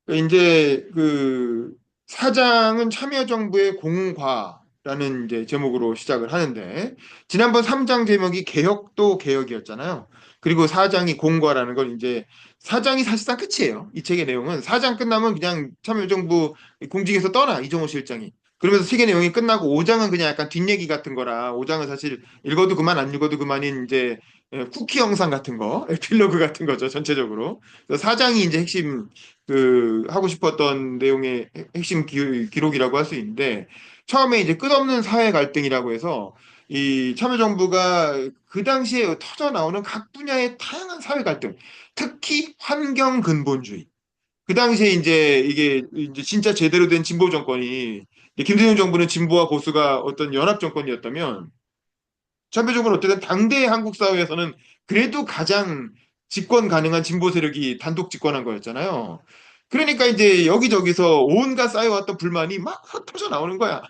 이제 그 사장은 참여정부의 공과라는 이제 제목으로 시작을 하는데 지난번 3장 제목이 개혁도 개혁이었잖아요. 그리고 4장이 공과라는 건 이제 사장이 사실상 끝이에요. 이 책의 내용은 4장 끝나면 그냥 참여정부 공직에서 떠나 이종호 실장이. 그러면서 책의 내용이 끝나고 5장은 그냥 약간 뒷얘기 같은 거라 5장은 사실 읽어도 그만 안 읽어도 그만인 이제 쿠키 영상 같은 거, 에필로그 같은 거죠, 전체적으로. 4장이 이제 핵심 그 하고 싶었던 내용의 핵심 기록이라고 할 수 있는데 처음에 이제 끝없는 사회 갈등이라고 해서 이 참여정부가 그 당시에 터져 나오는 각 분야의 다양한 사회 갈등, 특히 환경 근본주의. 그 당시에 이제 이게 이제 진짜 제대로 된 진보 정권이 이제 김대중 정부는 진보와 보수가 어떤 연합 정권이었다면 참여정부는 어쨌든 당대의 한국 사회에서는 그래도 가장 집권 가능한 진보 세력이 단독 집권한 거였잖아요. 그러니까 이제 여기저기서 온갖 쌓여왔던 불만이 막 흩어져 나오는 거야.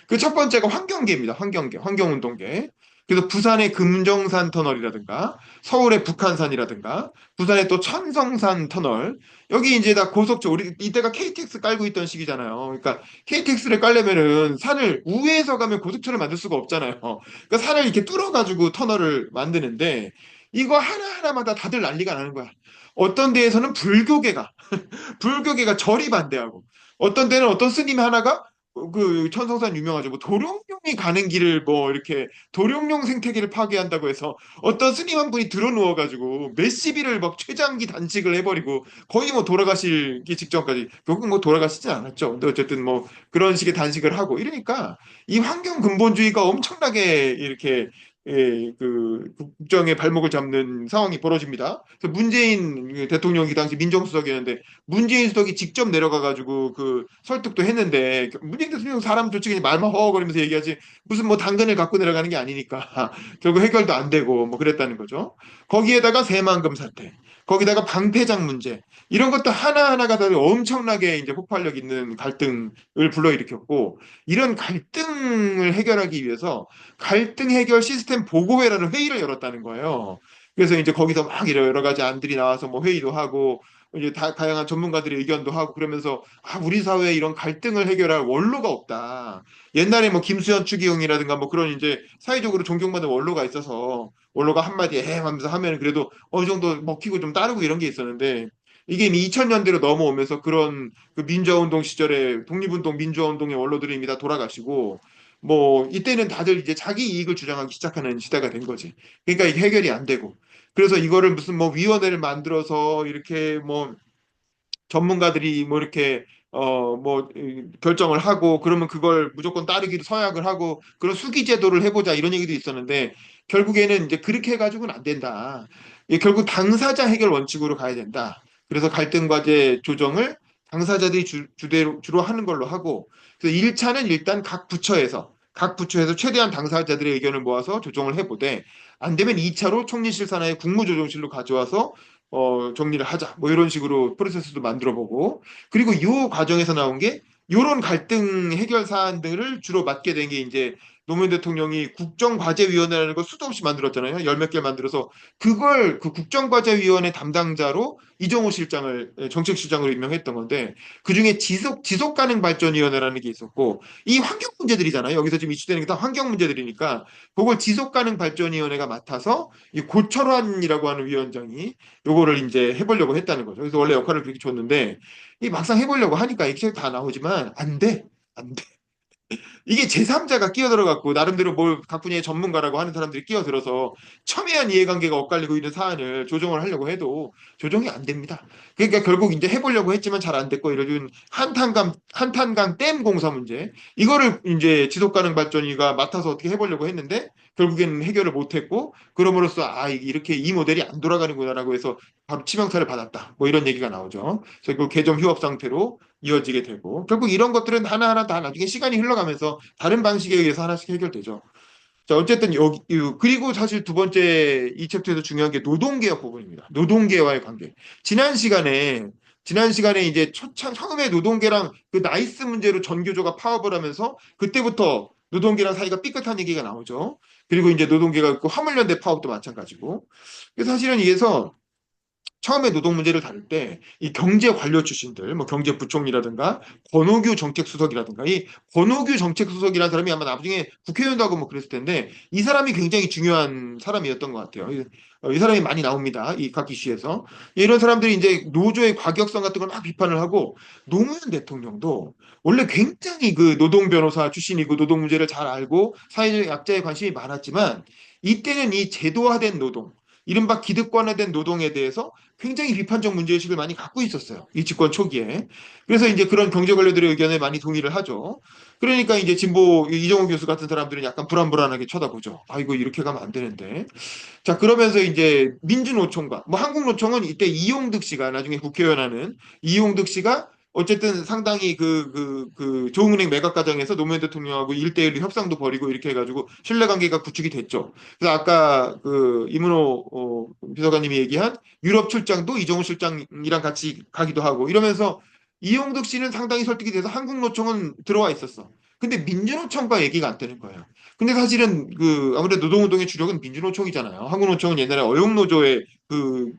그 첫 번째가 환경계입니다. 환경계, 환경운동계. 그래서 부산의 금정산 터널이라든가 서울의 북한산이라든가 부산의 또 천성산 터널 여기 이제 다 고속철 우리 이때가 KTX 깔고 있던 시기잖아요. 그러니까 KTX를 깔려면은 산을 우회해서 가면 고속철을 만들 수가 없잖아요. 그러니까 산을 이렇게 뚫어가지고 터널을 만드는데 이거 하나하나마다 다들 난리가 나는 거야. 어떤 데에서는 불교계가 절이 반대하고 어떤 데는 어떤 스님 하나가 그 천성산 유명하죠. 뭐 도룡뇽이 가는 길을 뭐 이렇게 도룡뇽 생태계를 파괴한다고 해서 어떤 스님 한 분이 들어 누워가지고 몇십일을 막 최장기 단식을 해버리고 거의 뭐 돌아가시기 직전까지 결국 뭐 돌아가시진 않았죠. 근데 어쨌든 뭐 그런 식의 단식을 하고 이러니까 이 환경 근본주의가 엄청나게 이렇게 그 국정의 발목을 잡는 상황이 벌어집니다. 그래서 문재인 그 대통령이 그 당시 민정수석이었는데 문재인 수석이 직접 내려가가지고 그 설득도 했는데 문재인 대통령 사람 좋지 그냥 말만 허허거리면서 얘기하지 무슨 뭐 당근을 갖고 내려가는 게 아니니까 결국 해결도 안 되고 뭐 그랬다는 거죠. 거기에다가 새만금 사태, 거기다가 방패장 문제 이런 것도 하나하나가 다 엄청나게 이제 폭발력 있는 갈등을 불러일으켰고 이런 갈등을 해결하기 위해서 갈등 해결 시스템 보고회라는 회의를 열었다는 거예요. 그래서 이제 거기서 막 여러 가지 안들이 나와서 뭐 회의도 하고 이제 다양한 전문가들의 의견도 하고 그러면서 우리 사회에 이런 갈등을 해결할 원로가 없다. 옛날에 뭐 김수현 추기경이라든가 뭐 그런 이제 사회적으로 존경받는 원로가 있어서 원로가 한마디에 하면서 하면 그래도 어느 정도 먹히고 좀 따르고 이런 게 있었는데 이게 이미 2000년대로 넘어오면서 그런 그 민주화운동 시절에 독립운동 민주화운동의 원로들이 이미 다 돌아가시고 뭐 이때는 다들 이제 자기 이익을 주장하기 시작하는 시대가 된 거지. 그러니까 이게 해결이 안 되고. 그래서 이거를 무슨 뭐 위원회를 만들어서 이렇게 뭐 전문가들이 뭐 이렇게 뭐 결정을 하고 그러면 그걸 무조건 따르기로 서약을 하고 그런 수기 제도를 해보자 이런 얘기도 있었는데 결국에는 이제 그렇게 해가지고는 안 된다. 결국 당사자 해결 원칙으로 가야 된다. 그래서 갈등 과제 조정을 당사자들이 주로 하는 걸로 하고 그래서 1차는 일단 각 부처에서 최대한 당사자들의 의견을 모아서 조정을 해보되 안 되면 2차로 총리실 산하의 국무조정실로 가져와서 정리를 하자. 뭐 이런 식으로 프로세스도 만들어 보고. 그리고 이 과정에서 나온 게 이런 갈등 해결 사안들을 주로 맡게 된 게 이제 노무현 대통령이 국정과제위원회라는 걸 수도 없이 만들었잖아요. 열 몇 개 만들어서 그걸 그 국정과제위원회 담당자로 이정호 실장을 정책실장으로 임명했던 건데 그중에 지속 가능 발전위원회라는 게 있었고 이 환경 문제들이잖아요. 여기서 지금 이슈되는 게 다 환경 문제들이니까 그걸 지속 가능 발전위원회가 맡아서 이 고철환이라고 하는 위원장이 요거를 이제 해보려고 했다는 거죠. 그래서 원래 역할을 그렇게 줬는데 이 막상 해보려고 하니까 액션이 다 나오지만 안 돼. 안 돼. 이게 제3자가 끼어들어갖고 나름대로 뭘 각 분야의 전문가라고 하는 사람들이 끼어들어서 첨예한 이해관계가 엇갈리고 있는 사안을 조정을 하려고 해도 조정이 안 됩니다. 그러니까 결국 이제 해보려고 했지만 잘 안 됐고 이런 한탄강 댐 공사 문제 이거를 이제 지속가능 발전위가 맡아서 어떻게 해보려고 했는데 결국에는 해결을 못했고 그럼으로써 이렇게 이 모델이 안 돌아가는구나라고 해서 바로 치명타를 받았다. 뭐 이런 얘기가 나오죠. 그래서 그 개정 휴업 상태로 이어지게 되고 결국 이런 것들은 하나하나 다 나중에 시간이 흘러가면서 다른 방식에 의해서 하나씩 해결되죠. 자, 어쨌든 여기 그리고 사실 두 번째 이 챕터에서 중요한 게 노동개혁 부분입니다. 노동계와의 관계. 지난 시간에 이제 처음에 노동계랑 그 나이스 문제로 전교조가 파업을 하면서 그때부터 노동계랑 사이가 삐끗한 얘기가 나오죠. 그리고 이제 노동계가 있고 화물연대 파업도 마찬가지고. 그래서 사실은 이게서 처음에 노동 문제를 다룰 때 이 경제 관료 출신들, 뭐 경제부총리라든가 권오규 정책수석이라든가 이 권오규 정책수석이라는 사람이 아마 나중에 국회의원도 하고 뭐 그랬을 텐데 이 사람이 굉장히 중요한 사람이었던 것 같아요. 이 사람이 많이 나옵니다. 이 각 이슈에서. 이런 사람들이 이제 노조의 과격성 같은 걸 막 비판을 하고 노무현 대통령도 원래 굉장히 그 노동 변호사 출신이고 노동 문제를 잘 알고 사회적 약자에 관심이 많았지만 이때는 이 제도화된 노동, 이른바 기득권화된 노동에 대해서 굉장히 비판적 문제의식을 많이 갖고 있었어요. 이 집권 초기에. 그래서 이제 그런 경제 관료들의 의견에 많이 동의를 하죠. 그러니까 이제 진보 이정호 교수 같은 사람들은 약간 불안불안하게 쳐다보죠. 아, 이거 이렇게 가면 안 되는데. 자, 그러면서 이제 민주노총과 뭐 한국노총은 이때 이용득 씨가 나중에 국회의원 하는 이용득 씨가 어쨌든 상당히 그 조흥은행 매각 과정에서 노무현 대통령하고 1대1로 협상도 벌이고 이렇게 해가지고 신뢰관계가 구축이 됐죠. 그래서 아까 그 이문호 비서관님이 얘기한 유럽 출장도 이종우 실장이랑 같이 가기도 하고 이러면서 이용득 씨는 상당히 설득이 돼서 한국노총은 들어와 있었어. 근데 민주노총과 얘기가 안 되는 거예요. 근데 사실은 그 아무래도 노동운동의 주력은 민주노총이잖아요. 한국노총은 옛날에 어용노조의 그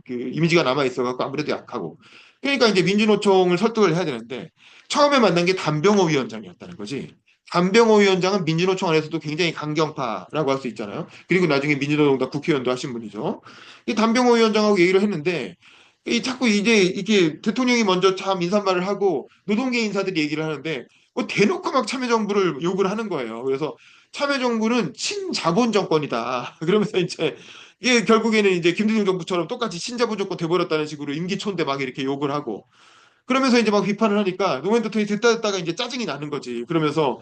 이미지가 남아 있어갖고 아무래도 약하고. 그러니까 이제 민주노총을 설득을 해야 되는데 처음에 만난 게 단병호 위원장이었다는 거지. 단병호 위원장은 민주노총 안에서도 굉장히 강경파라고 할 수 있잖아요. 그리고 나중에 민주노동당 국회의원도 하신 분이죠. 이 단병호 위원장하고 얘기를 했는데 이 자꾸 이제 이게 대통령이 먼저 참 인사말을 하고 노동계 인사들이 얘기를 하는데 뭐 대놓고 막 참여정부를 욕을 하는 거예요. 그래서 참여정부는 친자본 정권이다. 그러면서 이제 이게 결국에는 이제 김대중 정부처럼 똑같이 친자본 정권 돼버렸다는 식으로 임기초인데 막 이렇게 욕을 하고 그러면서 이제 막 비판을 하니까 노무현 대통령이 듣다가 이제 짜증이 나는 거지. 그러면서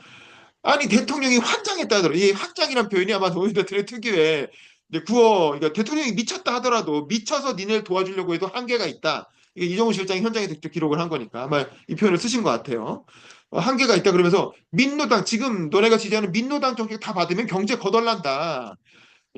아니 대통령이 환장했다 하더라도 이 환장이란 표현이 아마 노무현 대통령 특유의 이제 그러니까 대통령이 미쳤다 하더라도 미쳐서 니네를 도와주려고 해도 한계가 있다. 이게 이정우 실장이 현장에 직접 기록을 한 거니까 아마 이 표현을 쓰신 것 같아요. 한계가 있다 그러면서 민노당 지금 너네가 지지하는 민노당 정책 다 받으면 경제 거덜난다.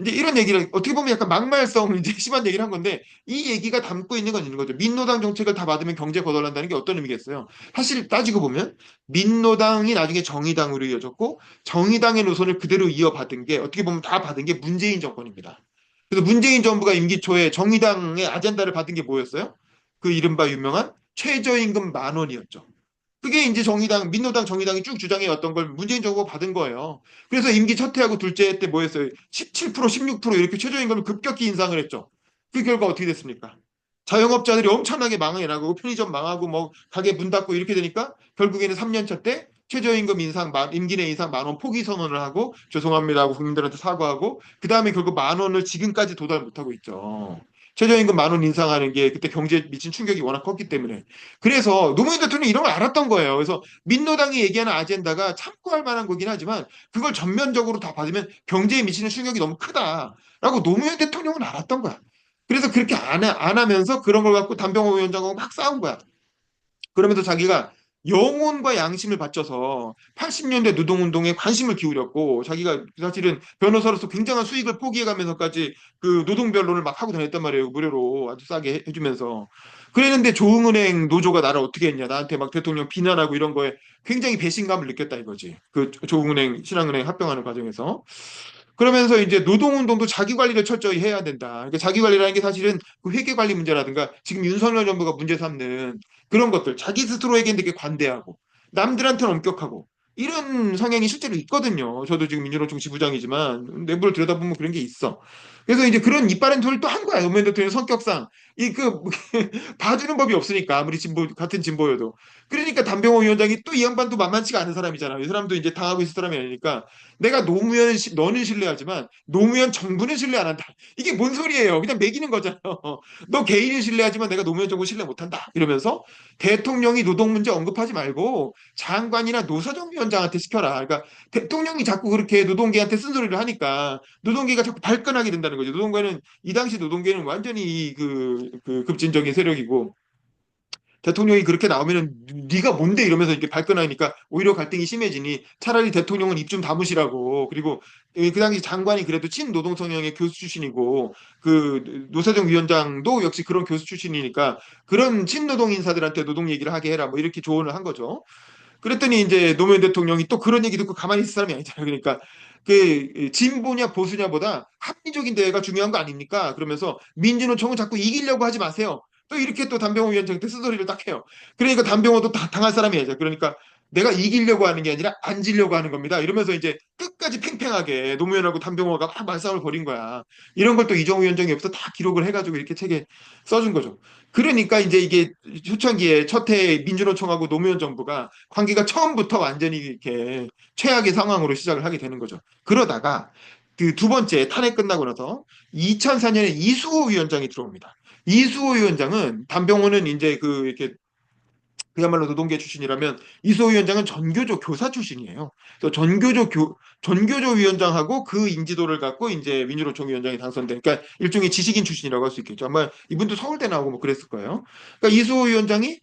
이제 이런 얘기를 어떻게 보면 약간 막말성 이제 심한 얘기를 한 건데 이 얘기가 담고 있는 건 있는 거죠. 민노당 정책을 다 받으면 경제 거덜난다는 게 어떤 의미겠어요? 사실 따지고 보면 민노당이 나중에 정의당으로 이어졌고 정의당의 노선을 그대로 이어받은 게 어떻게 보면 다 받은 게 문재인 정권입니다. 그래서 문재인 정부가 임기 초에 정의당의 아젠다를 받은 게 뭐였어요? 그 이른바 유명한 최저임금 10,000원이었죠. 그게 이제 정의당, 민노당 정의당이 쭉 주장해왔던 걸 문재인 정부가 받은 거예요. 그래서 임기 첫 해하고 둘째 해 때 뭐였어요? 17%, 16% 이렇게 최저임금을 급격히 인상을 했죠. 그 결과 어떻게 됐습니까? 자영업자들이 엄청나게 망해나가고 편의점 망하고 뭐 가게 문 닫고 이렇게 되니까 결국에는 3년 차 때 최저임금 인상, 임기 내 인상 10,000원 포기 선언을 하고 죄송합니다 하고 국민들한테 사과하고 그 다음에 결국 10,000원을 지금까지 도달 못하고 있죠. 최저임금 10,000원 인상하는 게 그때 경제에 미친 충격이 워낙 컸기 때문에. 그래서 노무현 대통령이 이런 걸 알았던 거예요. 그래서 민노당이 얘기하는 아젠다가 참고할 만한 거긴 하지만 그걸 전면적으로 다 받으면 경제에 미치는 충격이 너무 크다라고 노무현 대통령은 알았던 거야. 그래서 그렇게 안 하면서 그런 걸 갖고 단병호 위원장하고 막 싸운 거야. 그러면서 자기가 영혼과 양심을 바쳐서 80년대 노동운동에 관심을 기울였고 자기가 사실은 변호사로서 굉장한 수익을 포기해가면서까지 그 노동 변론을 막 하고 다녔단 말이에요. 무료로 아주 싸게 해주면서. 그랬는데 조흥은행 노조가 나를 어떻게 했냐. 나한테 막 대통령 비난하고 이런 거에 굉장히 배신감을 느꼈다 이거지. 그 조흥은행, 신한은행 합병하는 과정에서. 그러면서 이제 노동운동도 자기 관리를 철저히 해야 된다. 그러니까 자기 관리라는 게 사실은 그 회계 관리 문제라든가 지금 윤석열 정부가 문제 삼는 그런 것들, 자기 스스로에겐 되게 관대하고 남들한테는 엄격하고 이런 성향이 실제로 있거든요. 저도 지금 민주노총 지부장이지만 내부를 들여다보면 그런 게 있어. 그래서 이제 그런 이빨은 소리를 또 한 거야. 노무현 대통령 성격상 이 그 봐주는 법이 없으니까 아무리 진보 같은 진보여도. 그러니까 단병호 위원장이 또 이 양반도 만만치가 않은 사람이잖아. 이 사람도 이제 당하고 있을 사람이 아니니까 내가 노무현 너는 신뢰하지만 노무현 정부는 신뢰 안 한다. 이게 뭔 소리예요? 그냥 매기는 거잖아요. 너 개인은 신뢰하지만 내가 노무현 정부 신뢰 못 한다. 이러면서 대통령이 노동 문제 언급하지 말고 장관이나 노사정 위원장한테 시켜라. 그러니까 대통령이 자꾸 그렇게 노동계한테 쓴소리를 하니까 노동계가 자꾸 발끈하게 된다는 거죠. 노동계는 이 당시 노동계는 완전히 그 급진적인 세력이고 대통령이 그렇게 나오면은 네가 뭔데 이러면서 이렇게 발끈하니까 오히려 갈등이 심해지니 차라리 대통령은 입 좀 다무시라고 그리고 그 당시 장관이 그래도 친노동 성향의 교수 출신이고 그 노사정 위원장도 역시 그런 교수 출신이니까 그런 친노동 인사들한테 노동 얘기를 하게 해라 뭐 이렇게 조언을 한 거죠. 그랬더니 이제 노무현 대통령이 또 그런 얘기 듣고 가만히 있을 사람이 아니잖아요. 그러니까 그 진보냐 보수냐보다 합리적인 대회가 중요한 거 아닙니까? 그러면서 민주노총은 자꾸 이기려고 하지 마세요. 또 이렇게 또 담병호 위원장한테 쓴소리를 딱 해요. 그러니까 담병호도 다 당할 사람이 아니죠. 그러니까 내가 이기려고 하는 게 아니라 안 지려고 하는 겁니다. 이러면서 이제 끝까지 팽팽하게 노무현하고 담병호가 막 말싸움을 벌인 거야. 이런 걸 또 이정우 위원장이 옆에서 다 기록을 해가지고 이렇게 책에 써준 거죠. 그러니까 이제 이게 초창기에 첫해 민주노총하고 노무현 정부가 관계가 처음부터 완전히 이렇게 최악의 상황으로 시작을 하게 되는 거죠. 그러다가 그 두 번째 탄핵 끝나고 나서 2004년에 이수호 위원장이 들어옵니다. 이수호 위원장은 담병호는 이제 그 이렇게 그야말로 노동계 출신이라면 이수호 위원장은 전교조 교사 출신이에요. 그래서 전교조 위원장하고 그 인지도를 갖고 이제 민주노총 위원장이 당선된, 그러니까 일종의 지식인 출신이라고 할 수 있겠죠. 아마 이분도 서울대 나오고 뭐 그랬을 거예요. 그러니까 이수호 위원장은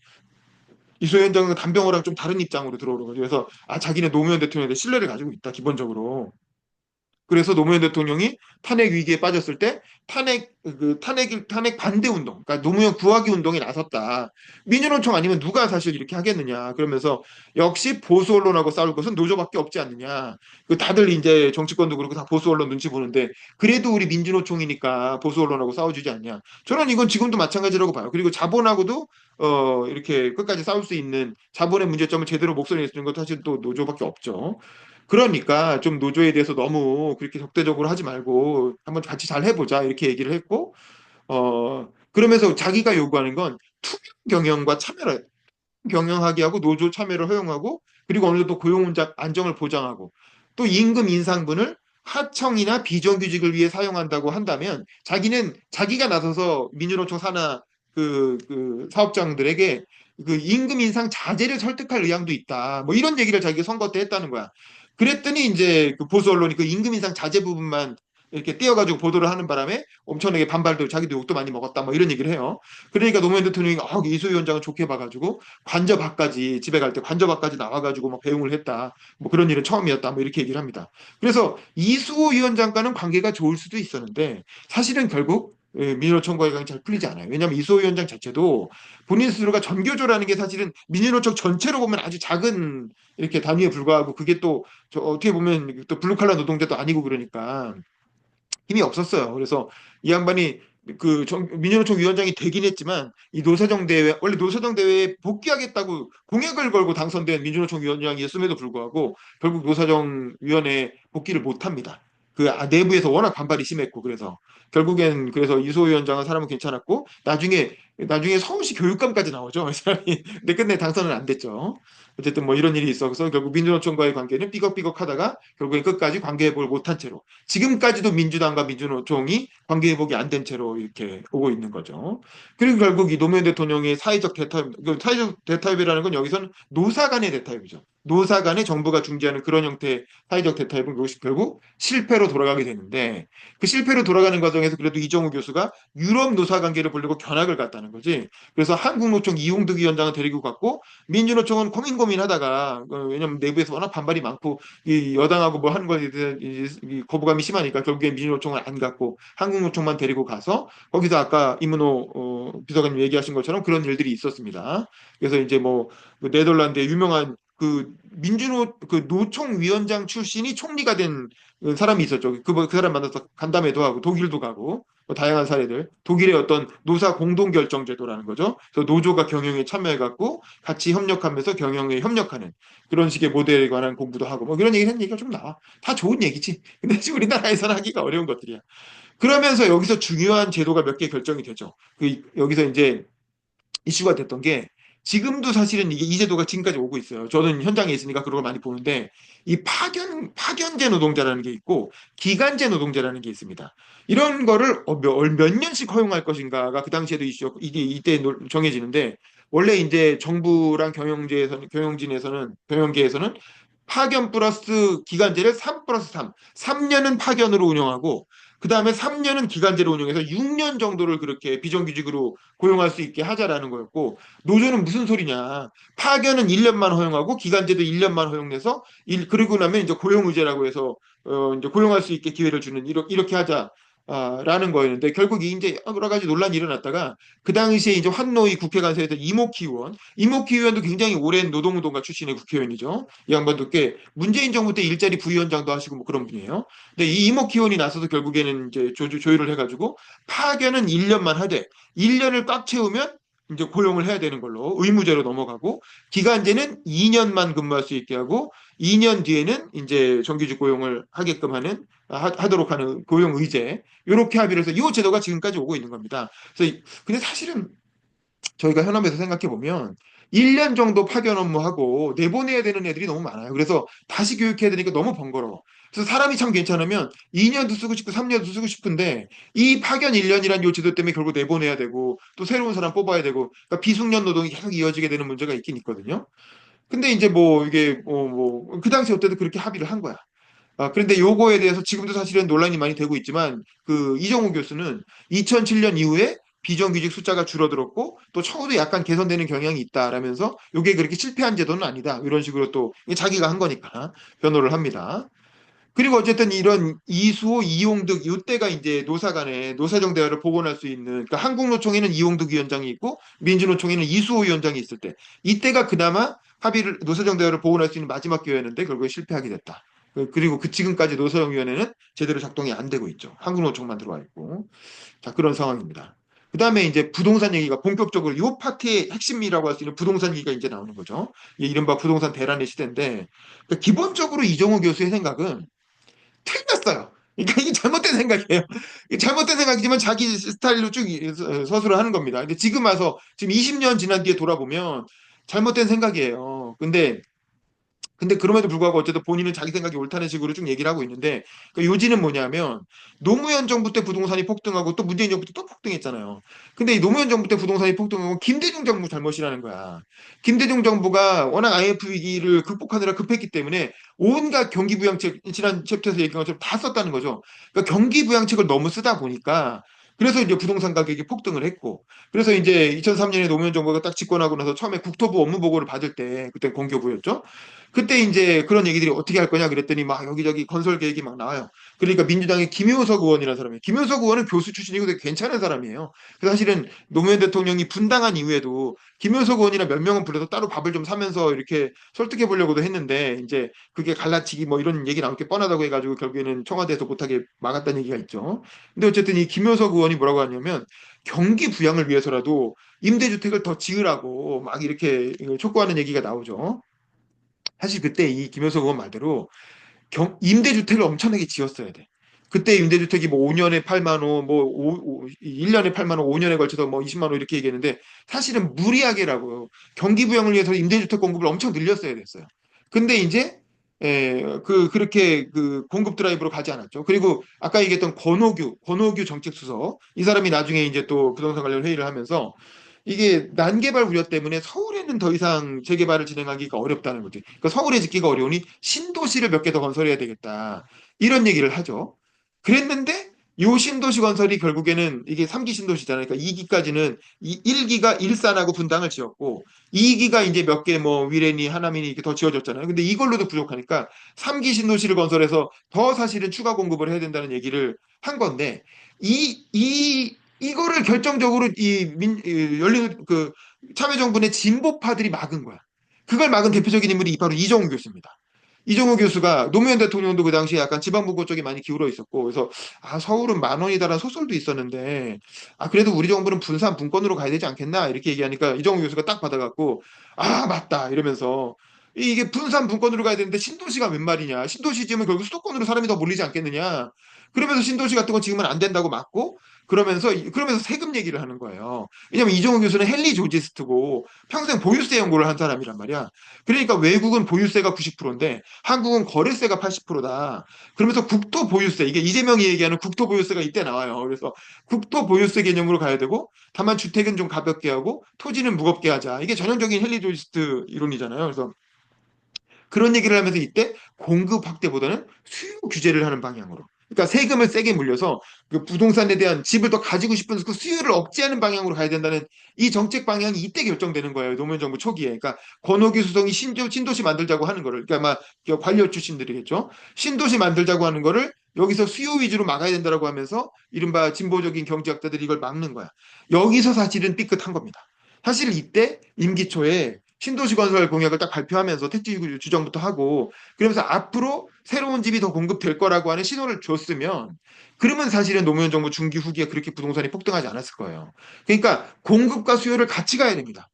담병호랑 좀 다른 입장으로 들어오는 거죠. 그래서 아 자기는 노무현 대통령에 대해 신뢰를 가지고 있다 기본적으로. 그래서 노무현 대통령이 탄핵 위기에 빠졌을 때 탄핵 반대 운동, 그러니까 노무현 구하기 운동에 나섰다. 민주노총 아니면 누가 사실 이렇게 하겠느냐. 그러면서 역시 보수 언론하고 싸울 것은 노조밖에 없지 않느냐. 그 다들 이제 정치권도 그렇고 다 보수 언론 눈치 보는데 그래도 우리 민주노총이니까 보수 언론하고 싸워주지 않냐. 저는 이건 지금도 마찬가지라고 봐요. 그리고 자본하고도 이렇게 끝까지 싸울 수 있는 자본의 문제점을 제대로 목소리 내는 것도 사실 또 노조밖에 없죠. 그러니까 좀 노조에 대해서 너무 그렇게 적대적으로 하지 말고 한번 같이 잘 해보자 이렇게 얘기를 했고 그러면서 자기가 요구하는 건 투명 경영과 참여를 경영하게 하고 노조 참여를 허용하고 그리고 어느 정도 고용 안정을 보장하고 또 임금 인상분을 하청이나 비정규직을 위해 사용한다고 한다면 자기는 자기가 나서서 민주노총 산하 그 사업장들에게 그 임금 인상 자제를 설득할 의향도 있다. 뭐 이런 얘기를 자기가 선거 때 했다는 거야. 그랬더니 이제 그 보수 언론이 그 임금 인상 자제 부분만 이렇게 떼어가지고 보도를 하는 바람에 엄청나게 반발도 자기도 욕도 많이 먹었다 뭐 이런 얘기를 해요. 그러니까 노무현 대통령이 이수 위원장을 좋게 봐가지고 관저 밖까지 집에 갈 때 관저 밖까지 나와가지고 막 배웅을 했다. 뭐 그런 일은 처음이었다. 뭐 이렇게 얘기를 합니다. 그래서 이수호 위원장과는 관계가 좋을 수도 있었는데 사실은 결국 민주노총과의 관계 잘 풀리지 않아요. 왜냐하면 이수호 위원장 자체도 본인 스스로가 전교조라는 게 사실은 민주노총 전체로 보면 아주 작은 이렇게 단위에 불과하고 그게 또 어떻게 보면 또 블루칼라 노동자도 아니고 그러니까 힘이 없었어요. 그래서 이 양반이 민주노총 위원장이 되긴 했지만 이 노사정 대회 원래 노사정 대회에 복귀하겠다고 공약을 걸고 당선된 민주노총 위원장이었음에도 불구하고 결국 노사정 위원회 복귀를 못합니다. 내부에서 워낙 반발이 심했고 그래서 결국엔 그래서 이소 위원장은 사람은 괜찮았고 나중에 서울시 교육감까지 나오죠. 이 사람이. 근데 끝내 당선은 안 됐죠. 어쨌든 뭐 이런 일이 있어서 결국 민주노총과의 관계는 삐걱삐걱하다가 결국엔 끝까지 관계 회복을 못한 채로 지금까지도 민주당과 민주노총이 관계 회복이 안 된 채로 이렇게 오고 있는 거죠. 그리고 결국 이 노무현 대통령의 사회적 대타협이라는 건 여기서는 노사 간의 대타협이죠. 노사 간의 정부가 중재하는 그런 형태의 사회적 대타협은 그것이 결국 실패로 돌아가게 되는데 그 실패로 돌아가는 과정에서 그래도 이정우 교수가 유럽 노사 관계를 보려고 견학을 갔다는 거지. 그래서 한국노총 이홍득 위원장을 데리고 갔고 민주노총은 고민하다가 왜냐면 내부에서 워낙 반발이 많고 이 여당하고 뭐 하는 거에 대한 이 거부감이 심하니까 결국엔 민주노총을 안 갔고 한국노총만 데리고 가서 거기서 아까 이문호 비서관님 얘기하신 것처럼 그런 일들이 있었습니다. 그래서 이제 뭐그 네덜란드의 유명한 그 노총 위원장 출신이 총리가 된 사람이 있었죠. 그 사람 만나서 간담회도 하고 독일도 가고 뭐 다양한 사례들. 독일의 어떤 노사 공동 결정 제도라는 거죠. 그래서 노조가 경영에 참여해갖고 같이 협력하면서 경영에 협력하는 그런 식의 모델에 관한 공부도 하고 뭐 그런 얘기를 하는 얘기가 좀 나와. 다 좋은 얘기지. 근데 지금 우리나라에서는 하기가 어려운 것들이야. 그러면서 여기서 중요한 제도가 몇 개 결정이 되죠. 여기서 이제 이슈가 됐던 게 지금도 사실은 이게 이 제도가 지금까지 오고 있어요. 저는 현장에 있으니까 그런 걸 많이 보는데 이 파견제 노동자라는 게 있고 기간제 노동자라는 게 있습니다. 이런 거를 몇 년씩 허용할 것인가가 그 당시에도 이슈였고 이게 이때 정해지는데 원래 이제 정부랑 경영계에서는 파견 플러스 기간제를 3 플러스 3, 3년은 파견으로 운영하고 그 다음에 3년은 기간제로 운영해서 6년 정도를 그렇게 비정규직으로 고용할 수 있게 하자라는 거였고 노조는 무슨 소리냐. 파견은 1년만 허용하고 기간제도 1년만 허용해서 그리고 나면 이제 고용의제라고 해서 이제 고용할 수 있게 기회를 주는 이렇게 하자. 라는 거였는데 결국 이제 여러 가지 논란이 일어났다가 그 당시에 이제 환노위 국회 간사였던 이모키 의원도 굉장히 오랜 노동운동가 출신의 국회의원이죠. 이 양반도 꽤 문재인 정부 때 일자리 부위원장도 하시고 뭐 그런 분이에요. 근데 이 이모키 의원이 나서서 결국에는 이제 조율을 해가지고 파견은 1년만 하되 1년을 꽉 채우면 이제 고용을 해야 되는 걸로 의무제로 넘어가고 기간제는 2년만 근무할 수 있게 하고 2년 뒤에는 이제 정규직 고용을 하게끔 하도록 하는 고용 의제 이렇게 합의를 해서 이 제도가 지금까지 오고 있는 겁니다. 그래서 근데 사실은 저희가 현업에서 생각해 보면 1년 정도 파견 업무하고 내보내야 되는 애들이 너무 많아요. 그래서 다시 교육해야 되니까 너무 번거로워. 그래서 사람이 참 괜찮으면 2년도 쓰고 싶고 3년도 쓰고 싶은데 이 파견 1년이란 요 제도 때문에 결국 내보내야 되고 또 새로운 사람 뽑아야 되고 그러니까 비숙련 노동이 계속 이어지게 되는 문제가 있긴 있거든요. 근데 이제 뭐 이게 그 당시 어때도 그렇게 합의를 한 거야. 그런데 요거에 대해서 지금도 사실은 논란이 많이 되고 있지만 그 이정우 교수는 2007년 이후에 비정규직 숫자가 줄어들었고 또 처우도 약간 개선되는 경향이 있다라면서 요게 그렇게 실패한 제도는 아니다. 이런 식으로 또 자기가 한 거니까 변호를 합니다. 그리고 어쨌든 이런 이수호, 이용득 요때가 이제 노사 간의 노사정 대화를 복원할 수 있는 그러니까 한국노총에는 이용득 위원장이 있고 민주노총에는 이수호 위원장이 있을 때 이때가 그나마 합의를 노사정 대화를 복원할 수 있는 마지막 기회였는데 결국에 실패하게 됐다. 그리고 그 지금까지 노사정위원회는 제대로 작동이 안 되고 있죠. 한국노총만 들어와 있고. 자, 그런 상황입니다. 그 다음에 이제 부동산 얘기가 본격적으로 이 파트의 핵심이라고 할 수 있는 부동산 얘기가 이제 나오는 거죠. 이른바 부동산 대란의 시대인데 그러니까 기본적으로 이정호 교수의 생각은 틀렸어요. 그러니까 이게 잘못된 생각이에요. 이게 잘못된 생각이지만 자기 스타일로 쭉 서술을 하는 겁니다. 근데 지금 와서 지금 20년 지난 뒤에 돌아보면 잘못된 생각이에요. 근데 그럼에도 불구하고 어쨌든 본인은 자기 생각이 옳다는 식으로 쭉 얘기를 하고 있는데 그 요지는 뭐냐면 노무현 정부 때 부동산이 폭등하고 또 문재인 정부 때 또 폭등했잖아요. 근데 이 노무현 정부 때 부동산이 폭등하고 김대중 정부 잘못이라는 거야. 김대중 정부가 워낙 IMF 위기를 극복하느라 급했기 때문에 온갖 경기 부양책 지난 챕터에서 얘기한 것처럼 다 썼다는 거죠. 그러니까 경기 부양책을 너무 쓰다 보니까 그래서 이제 부동산 가격이 폭등을 했고 그래서 이제 2003년에 노무현 정부가 딱 집권하고 나서 처음에 국토부 업무 보고를 받을 때 그때 공교부였죠. 그때 이제 그런 얘기들이 어떻게 할 거냐 그랬더니 막 여기저기 건설 계획이 막 나와요. 그러니까 민주당의 김효석 의원이라는 사람이에요. 김효석 의원은 교수 출신이고 되게 괜찮은 사람이에요. 그래서 사실은 노무현 대통령이 분당한 이후에도 김효석 의원이나 몇 명은 불러서 따로 밥을 좀 사면서 이렇게 설득해 보려고도 했는데 이제 그게 갈라치기 뭐 이런 얘기 나올 게 뻔하다고 해가지고 결국에는 청와대에서 못하게 막았다는 얘기가 있죠. 근데 어쨌든 이 김효석 의원이 뭐라고 하냐면 경기 부양을 위해서라도 임대주택을 더 지으라고 막 이렇게 촉구하는 얘기가 나오죠. 사실 그때 이 김효석 의원 말대로 임대주택을 엄청나게 지었어야 돼. 그때 임대주택이 뭐 5년에 8만 원, 뭐 1년에 8만 원, 5년에 걸쳐서 뭐 20만 원 이렇게 얘기했는데 사실은 무리하게라고요. 경기 부양을 위해서 임대주택 공급을 엄청 늘렸어야 됐어요. 근데 이제 그렇게 그 공급 드라이브로 가지 않았죠. 그리고 아까 얘기했던 권오규 정책수석 이 사람이 나중에 이제 또 부동산 관련 회의를 하면서 이게 난개발 우려 때문에 서울에는 더 이상 재개발을 진행하기가 어렵다는 거지. 그러니까 서울에 짓기가 어려우니 신도시를 몇 개 더 건설해야 되겠다. 이런 얘기를 하죠. 그랬는데 요 신도시 건설이 결국에는 이게 3기 신도시잖아요. 그러니까 2기까지는 1기가 일산하고 분당을 지었고 2기가 이제 몇 개 뭐 위례니 하남이니 이렇게 더 지어졌잖아요. 근데 이걸로도 부족하니까 3기 신도시를 건설해서 더 사실은 추가 공급을 해야 된다는 얘기를 한 건데 이거를 결정적으로 열린 그 참여정부 내 진보파들이 막은 거야. 그걸 막은 대표적인 인물이 바로 이정우 교수입니다. 이정우 교수가 노무현 대통령도 그 당시에 약간 지방분권 쪽에 많이 기울어 있었고 그래서 서울은 10,000원이다라는 소설도 있었는데 그래도 우리 정부는 분산 분권으로 가야 되지 않겠나 이렇게 얘기하니까 이정우 교수가 딱 받아갖고 맞다 이러면서 이게 분산 분권으로 가야 되는데 신도시가 웬 말이냐 신도시 지으면 결국 수도권으로 사람이 더 몰리지 않겠느냐 그러면서 신도시 같은 거 지으면 안 된다고 막고 그러면서 세금 얘기를 하는 거예요. 왜냐면 이종호 교수는 헨리 조지스트고 평생 보유세 연구를 한 사람이란 말이야. 그러니까 외국은 보유세가 90%인데 한국은 거래세가 80%다. 그러면서 국토 보유세 이게 이재명이 얘기하는 국토 보유세가 이때 나와요. 그래서 국토 보유세 개념으로 가야 되고 다만 주택은 좀 가볍게 하고 토지는 무겁게 하자. 이게 전형적인 헨리 조지스트 이론이잖아요. 그래서 그런 얘기를 하면서 이때 공급 확대보다는 수요 규제를 하는 방향으로. 그러니까 세금을 세게 물려서 그 부동산에 대한 집을 더 가지고 싶은 그 수요를 억제하는 방향으로 가야 된다는 이 정책 방향이 이때 결정되는 거예요. 노무현 정부 초기에. 그러니까 권오규 수석이 신도시 만들자고 하는 거를. 그러니까 아마 관료 출신들이겠죠. 신도시 만들자고 하는 거를 여기서 수요 위주로 막아야 된다라고 하면서 이른바 진보적인 경제학자들이 이걸 막는 거야. 여기서 사실은 삐끗한 겁니다. 사실 이때 임기 초에 신도시 건설 공약을 딱 발표하면서 택지 규정부터 하고 그러면서 앞으로 새로운 집이 더 공급될 거라고 하는 신호를 줬으면 그러면 사실은 노무현 정부 중기 후기에 그렇게 부동산이 폭등하지 않았을 거예요. 그러니까 공급과 수요를 같이 가야 됩니다.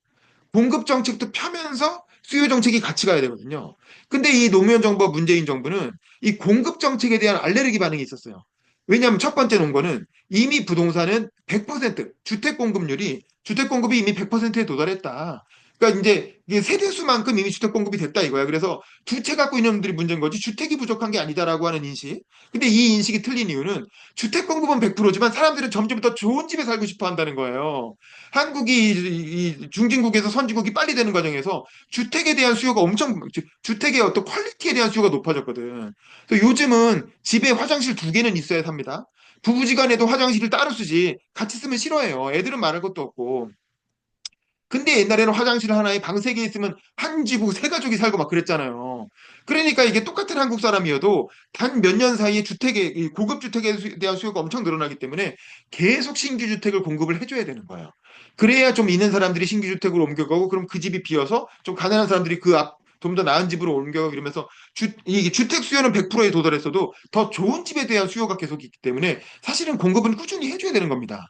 공급 정책도 펴면서 수요 정책이 같이 가야 되거든요. 근데 이 노무현 정부와 문재인 정부는 이 공급 정책에 대한 알레르기 반응이 있었어요. 왜냐하면 첫 번째 논 거는 이미 부동산은 100% 주택 공급률이 주택 공급이 이미 100%에 도달했다. 그러니까 이제 세대수만큼 이미 주택 공급이 됐다 이거야. 그래서 두 채 갖고 있는 분들이 문제인 거지 주택이 부족한 게 아니다라고 하는 인식. 근데 이 인식이 틀린 이유는 주택 공급은 100%지만 사람들은 점점 더 좋은 집에 살고 싶어 한다는 거예요. 한국이 이 중진국에서 선진국이 빨리 되는 과정에서 주택에 대한 수요가 엄청 주택의 어떤 퀄리티에 대한 수요가 높아졌거든. 그래서 요즘은 집에 화장실 두 개는 있어야 삽니다. 부부지간에도 화장실을 따로 쓰지 같이 쓰면 싫어해요. 애들은 말할 것도 없고. 근데 옛날에는 화장실 하나에 방 세 개 있으면 한 지구 세 가족이 살고 막 그랬잖아요. 그러니까 이게 똑같은 한국 사람이어도 단 몇 년 사이에 주택의 이 고급 주택에 대한 수요가 엄청 늘어나기 때문에 계속 신규 주택을 공급을 해줘야 되는 거예요. 그래야 좀 있는 사람들이 신규 주택으로 옮겨가고 그럼 그 집이 비어서 좀 가난한 사람들이 그 앞 좀 더 나은 집으로 옮겨가고 이러면서 이 주택 수요는 100%에 도달했어도 더 좋은 집에 대한 수요가 계속 있기 때문에 사실은 공급은 꾸준히 해줘야 되는 겁니다.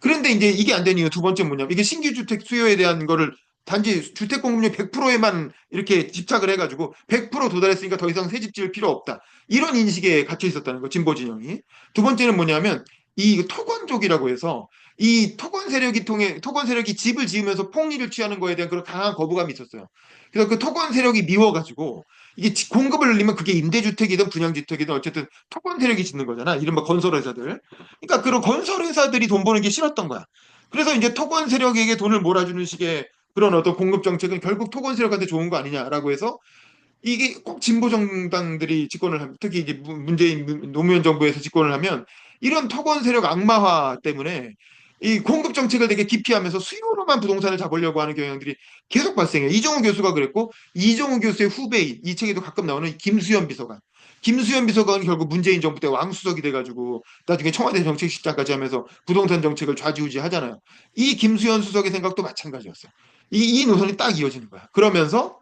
그런데 이제 이게 안 되는 이유 두 번째 뭐냐면 이게 신규 주택 수요에 대한 거를 단지 주택 공급률 100%에만 이렇게 집착을 해가지고 100% 도달했으니까 더 이상 새 집 지을 필요 없다. 이런 인식에 갇혀 있었다는 거, 진보 진영이. 두 번째는 뭐냐면 이 토건족이라고 해서 이 토건 세력이 집을 지으면서 폭리를 취하는 거에 대한 그런 강한 거부감이 있었어요. 그래서 그 토건 세력이 미워가지고 이게 공급을 늘리면 그게 임대주택이든 분양주택이든 어쨌든 토건 세력이 짓는 거잖아. 이른바 건설회사들. 그러니까 그런 건설회사들이 돈 버는 게 싫었던 거야. 그래서 이제 토건 세력에게 돈을 몰아주는 식의 그런 어떤 공급 정책은 결국 토건 세력한테 좋은 거 아니냐라고 해서 이게 꼭 진보 정당들이 집권을 하면 특히 이제 문재인 노무현 정부에서 집권을 하면 이런 토건 세력 악마화 때문에 이 공급 정책을 되게 기피하면서 수요로만 부동산을 잡으려고 하는 경향들이 계속 발생해요. 이종우 교수가 그랬고 이종우 교수의 후배인 이 책에도 가끔 나오는 김수현 비서관. 김수현 비서관이 결국 문재인 정부 때 왕수석이 돼가지고 나중에 청와대 정책실장까지 하면서 부동산 정책을 좌지우지 하잖아요. 이 김수현 수석의 생각도 마찬가지였어요. 이 노선이 딱 이어지는 거야. 그러면서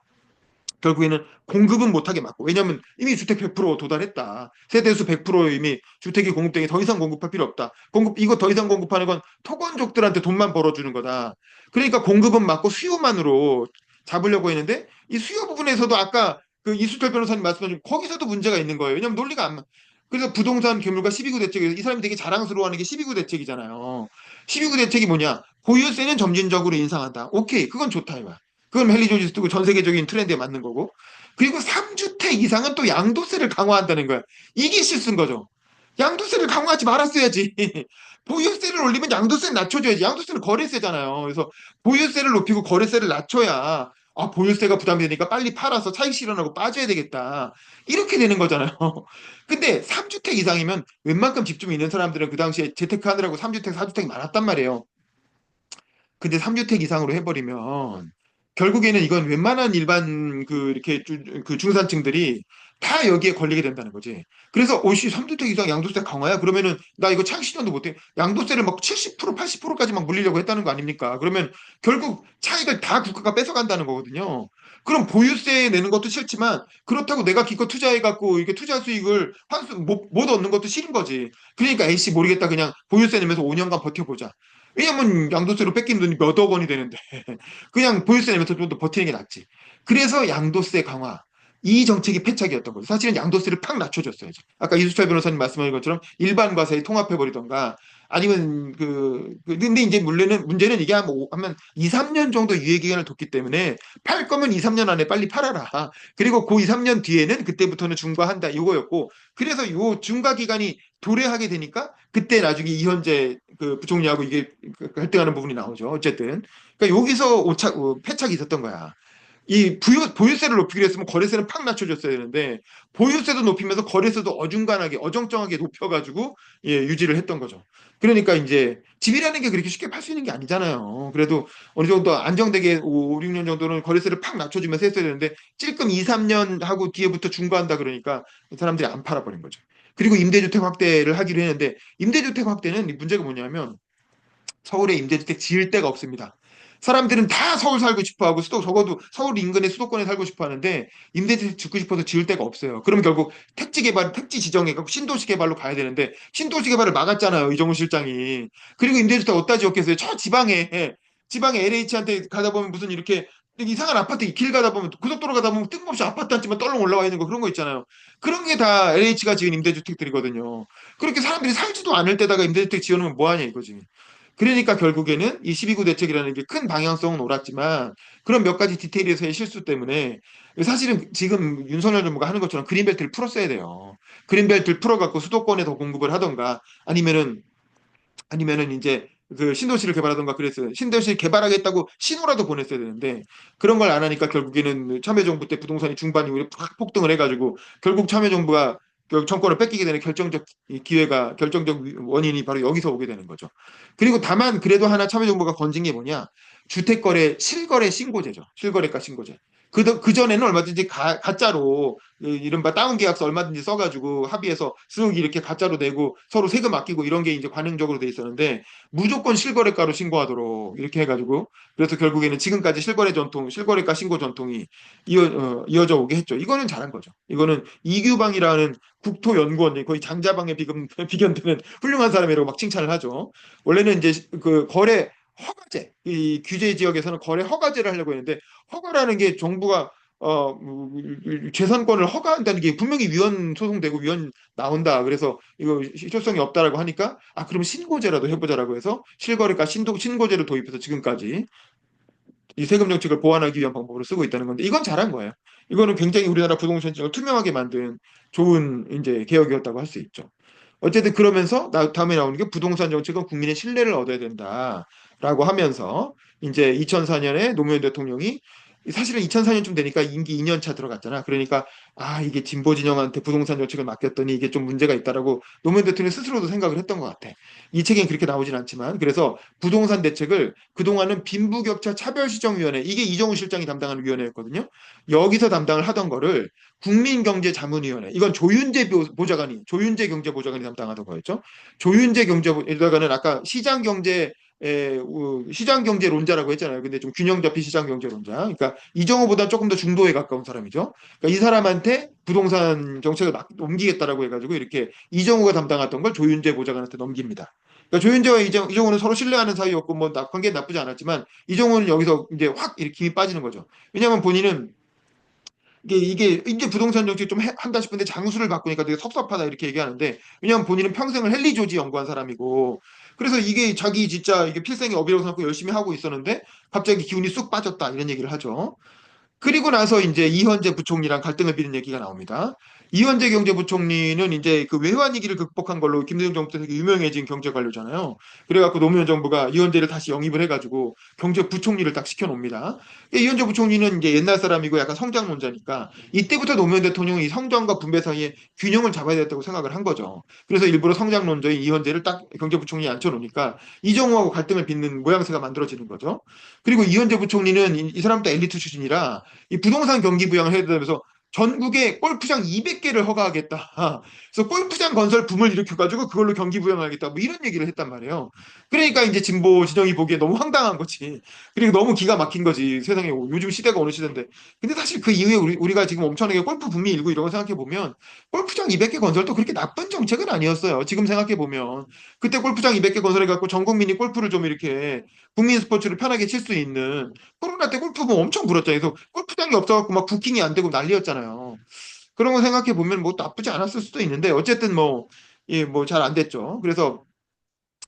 결국에는 공급은 못하게 막고 왜냐하면 이미 주택 100% 도달했다. 세대수 100% 이미 주택이 공급되니 더 이상 공급할 필요 없다. 공급 이거 더 이상 공급하는 건 토건족들한테 돈만 벌어주는 거다. 그러니까 공급은 막고 수요만으로 잡으려고 했는데 이 수요 부분에서도 아까 그 이수철 변호사님 말씀하신 거기서도 문제가 있는 거예요. 왜냐하면 논리가 안 그래서 부동산 괴물과 12구 대책에서 이 사람이 되게 자랑스러워하는 게 12구 대책이잖아요. 12구 대책이 뭐냐? 보유세는 점진적으로 인상한다. 오케이, 그건 좋다 이거야. 그건 헨리 조지 쓰고 전 세계적인 트렌드에 맞는 거고. 그리고 3주택 이상은 또 양도세를 강화한다는 거야. 이게 실수인 거죠. 양도세를 강화하지 말았어야지. 보유세를 올리면 양도세는 낮춰줘야지. 양도세는 거래세잖아요. 그래서 보유세를 높이고 거래세를 낮춰야 아, 보유세가 부담이 되니까 빨리 팔아서 차익 실현하고 빠져야 되겠다. 이렇게 되는 거잖아요. 근데 3주택 이상이면 웬만큼 집 좀 있는 사람들은 그 당시에 재테크하느라고 3주택, 4주택이 많았단 말이에요. 근데 3주택 이상으로 해버리면 결국에는 이건 웬만한 일반 그 이렇게 그 중산층들이 다 여기에 걸리게 된다는 거지. 그래서 오씨 3주택 이상 양도세 강화야? 그러면은 나 이거 차익 실현도 못해. 양도세를 막 70%, 80%까지 막 물리려고 했다는 거 아닙니까? 그러면 결국 차익을 다 국가가 뺏어간다는 거거든요. 그럼 보유세 내는 것도 싫지만 그렇다고 내가 기껏 투자해갖고 이렇게 투자 수익을 환수 못 얻는 것도 싫은 거지. 그러니까 에이씨 모르겠다 그냥 보유세 내면서 5년간 버텨보자. 왜냐면 양도세로 뺏긴 돈이 몇 억 원이 되는데 그냥 보유세 내면서 좀 더 버티는 게 낫지. 그래서 양도세 강화 이 정책이 패착이었던 거죠. 사실은 양도세를 팍 낮춰줬어야죠. 아까 이수철 변호사님 말씀하신 것처럼 일반 과세에 통합해버리던가 아니면 근데 이제 문제는 이게 하면 2, 3년 정도 유예 기간을 뒀기 때문에 팔 거면 2, 3년 안에 빨리 팔아라. 그리고 그 2, 3년 뒤에는 그때부터는 중과한다 이거였고 그래서 요 중과 기간이 도래하게 되니까 그때 나중에 이현재 그 부총리하고 이게 갈등하는 부분이 나오죠. 어쨌든. 그러니까 여기서 패착이 있었던 거야. 이 보유세를 높이기로 했으면 거래세는 팍 낮춰줬어야 되는데 보유세도 높이면서 거래세도 어중간하게 어정쩡하게 높여가지고 예, 유지를 했던 거죠. 그러니까 이제 집이라는 게 그렇게 쉽게 팔 수 있는 게 아니잖아요. 그래도 어느 정도 안정되게 5, 6년 정도는 거래세를 팍 낮춰주면서 했어야 되는데 찔끔 2, 3년 하고 뒤에부터 중과한다 그러니까 사람들이 안 팔아버린 거죠. 그리고 임대주택 확대를 하기로 했는데 임대주택 확대는 문제가 뭐냐면 서울에 임대주택 지을 데가 없습니다. 사람들은 다 서울 살고 싶어 하고 적어도 서울 인근의 수도권에 살고 싶어 하는데 임대주택 짓고 싶어서 지을 데가 없어요. 그럼 결국 택지 지정해 갖고 신도시 개발로 가야 되는데 신도시 개발을 막았잖아요. 이정우 실장이. 그리고 임대주택 어디다 지었겠어요? 저 지방에 LH한테 가다 보면 무슨 이렇게 이상한 아파트 길 가다 보면 고속도로 가다 보면 뜬금없이 아파트 한 집만 떨렁 올라와 있는 거 그런 거 있잖아요. 그런 게 다 LH가 지은 임대주택들이거든요. 그렇게 사람들이 살지도 않을 때다가 임대주택 지어놓으면 뭐하냐 이거지. 그러니까 결국에는 이 12구 대책이라는 게 큰 방향성은 옳았지만 그런 몇 가지 디테일에서의 실수 때문에 사실은 지금 윤석열 정부가 하는 것처럼 그린벨트를 풀었어야 돼요. 그린벨트를 풀어갖고 수도권에 더 공급을 하던가 아니면은 이제 그 신도시를 개발하던가 그랬어요. 신도시 개발하겠다고 신호라도 보냈어야 되는데 그런 걸 안 하니까 결국에는 참여정부 때 부동산이 중반 이후에 팍 폭등을 해가지고 결국 참여정부가 정권을 뺏기게 되는 결정적 원인이 바로 여기서 오게 되는 거죠. 그리고 다만 그래도 하나 참여정부가 건진 게 뭐냐? 주택거래 실거래 신고제죠. 실거래가 신고제. 그전에는 얼마든지 가짜로 이른바 다운 계약서 얼마든지 써가지고 합의해서 쓱 이렇게 가짜로 내고 서로 세금 아끼고 이런 게 이제 관행적으로 돼 있었는데 무조건 실거래가로 신고하도록 이렇게 해가지고 그래서 결국에는 지금까지 실거래가 신고 전통이 이어져 오게 했죠. 이거는 잘한 거죠. 이거는 이규방이라는 국토연구원이 거의 장자방에 비견되는 훌륭한 사람이라고 막 칭찬을 하죠. 원래는 이제 그 거래 허가제, 이 규제 지역에서는 거래 허가제를 하려고 했는데 허가라는 게 정부가 재산권을 허가한다는 게 분명히 위헌 소송되고 위헌 나온다. 그래서 이거 실효성이 없다라고 하니까 그럼 신고제라도 해보자라고 해서 실거래가 신고제를 도입해서 지금까지 이 세금 정책을 보완하기 위한 방법으로 쓰고 있다는 건데 이건 잘한 거예요. 이거는 굉장히 우리나라 부동산 시장을 투명하게 만든 좋은 이제 개혁이었다고 할 수 있죠. 어쨌든 그러면서 다음에 나오는 게 부동산 정책은 국민의 신뢰를 얻어야 된다라고 하면서 이제 2004년에 노무현 대통령이 사실은 2004년쯤 되니까 임기 2년 차 들어갔잖아. 그러니까 이게 진보 진영한테 부동산 정책을 맡겼더니 이게 좀 문제가 있다라고 노무현 대통령 스스로도 생각을 했던 것 같아. 이 책엔 그렇게 나오진 않지만 그래서 부동산 대책을 그동안은 빈부격차 차별시정위원회 이게 이정우 실장이 담당하는 위원회였거든요. 여기서 담당을 하던 거를 국민경제자문위원회 이건 조윤재 경제보좌관이 담당하던 거였죠. 조윤재 경제보좌관은 아까 시장경제론자라고 했잖아요. 근데 좀 균형 잡힌 시장경제론자. 그러니까 이정호보다 조금 더 중도에 가까운 사람이죠. 그러니까 이 사람한테 부동산 정책을 넘기겠다라고 해가지고 이렇게 이정호가 담당했던 걸 조윤재 보좌관한테 넘깁니다. 그러니까 조윤재와 이정호는 서로 신뢰하는 사이였고 뭐 관계 나쁘지 않았지만 이정호는 여기서 이제 확 이렇게 힘이 빠지는 거죠. 왜냐하면 본인은 이게 이제 부동산 정책 좀 한다 싶은데 장수를 바꾸니까 되게 섭섭하다 이렇게 얘기하는데 왜냐하면 본인은 평생을 헨리 조지 연구한 사람이고 그래서 이게 자기 진짜 이게 필생의 업이라고 생각하고 열심히 하고 있었는데 갑자기 기운이 쑥 빠졌다 이런 얘기를 하죠. 그리고 나서 이제 이현재 부총리랑 갈등을 빚는 얘기가 나옵니다. 이현재 경제부총리는 이제 그 외환 위기를 극복한 걸로 김대중 정부 때 되게 유명해진 경제 관료잖아요. 그래갖고 노무현 정부가 이현재를 다시 영입을 해가지고 경제부총리를 딱 시켜놓습니다. 이현재 부총리는 이제 옛날 사람이고 약간 성장론자니까 이때부터 노무현 대통령이 성장과 분배 사이에 균형을 잡아야 됐다고 생각을 한 거죠. 그래서 일부러 성장론자인 이현재를 딱 경제부총리에 앉혀놓으니까 이정우하고 갈등을 빚는 모양새가 만들어지는 거죠. 그리고 이현재 부총리는 이 사람도 엘리트 출신이라 이 부동산 경기 부양을 해야 되면서 전국에 골프장 200개를 허가하겠다. 그래서 골프장 건설 붐을 일으켜가지고 그걸로 경기 부양하겠다. 뭐 이런 얘기를 했단 말이에요. 그러니까 이제 진보 진영이 보기에 너무 황당한 거지. 그리고 너무 기가 막힌 거지. 세상에 요즘 시대가 어느 시대인데. 근데 사실 그 이후에 우리가 지금 엄청나게 골프 붐이 일고 이런 거 생각해 보면 골프장 200개 건설도 그렇게 나쁜 정책은 아니었어요. 지금 생각해 보면 그때 골프장 200개 건설해갖고 전 국민이 골프를 좀 이렇게 국민 스포츠를 편하게 칠 수 있는 코로나 때 골프붐 엄청 불었잖아요. 그래서 골프장이 없어갖고 막 부킹이 안 되고 난리였잖아요. 그런 거 생각해 보면 뭐 나쁘지 않았을 수도 있는데 어쨌든 뭐 예, 뭐 잘 안 됐죠. 그래서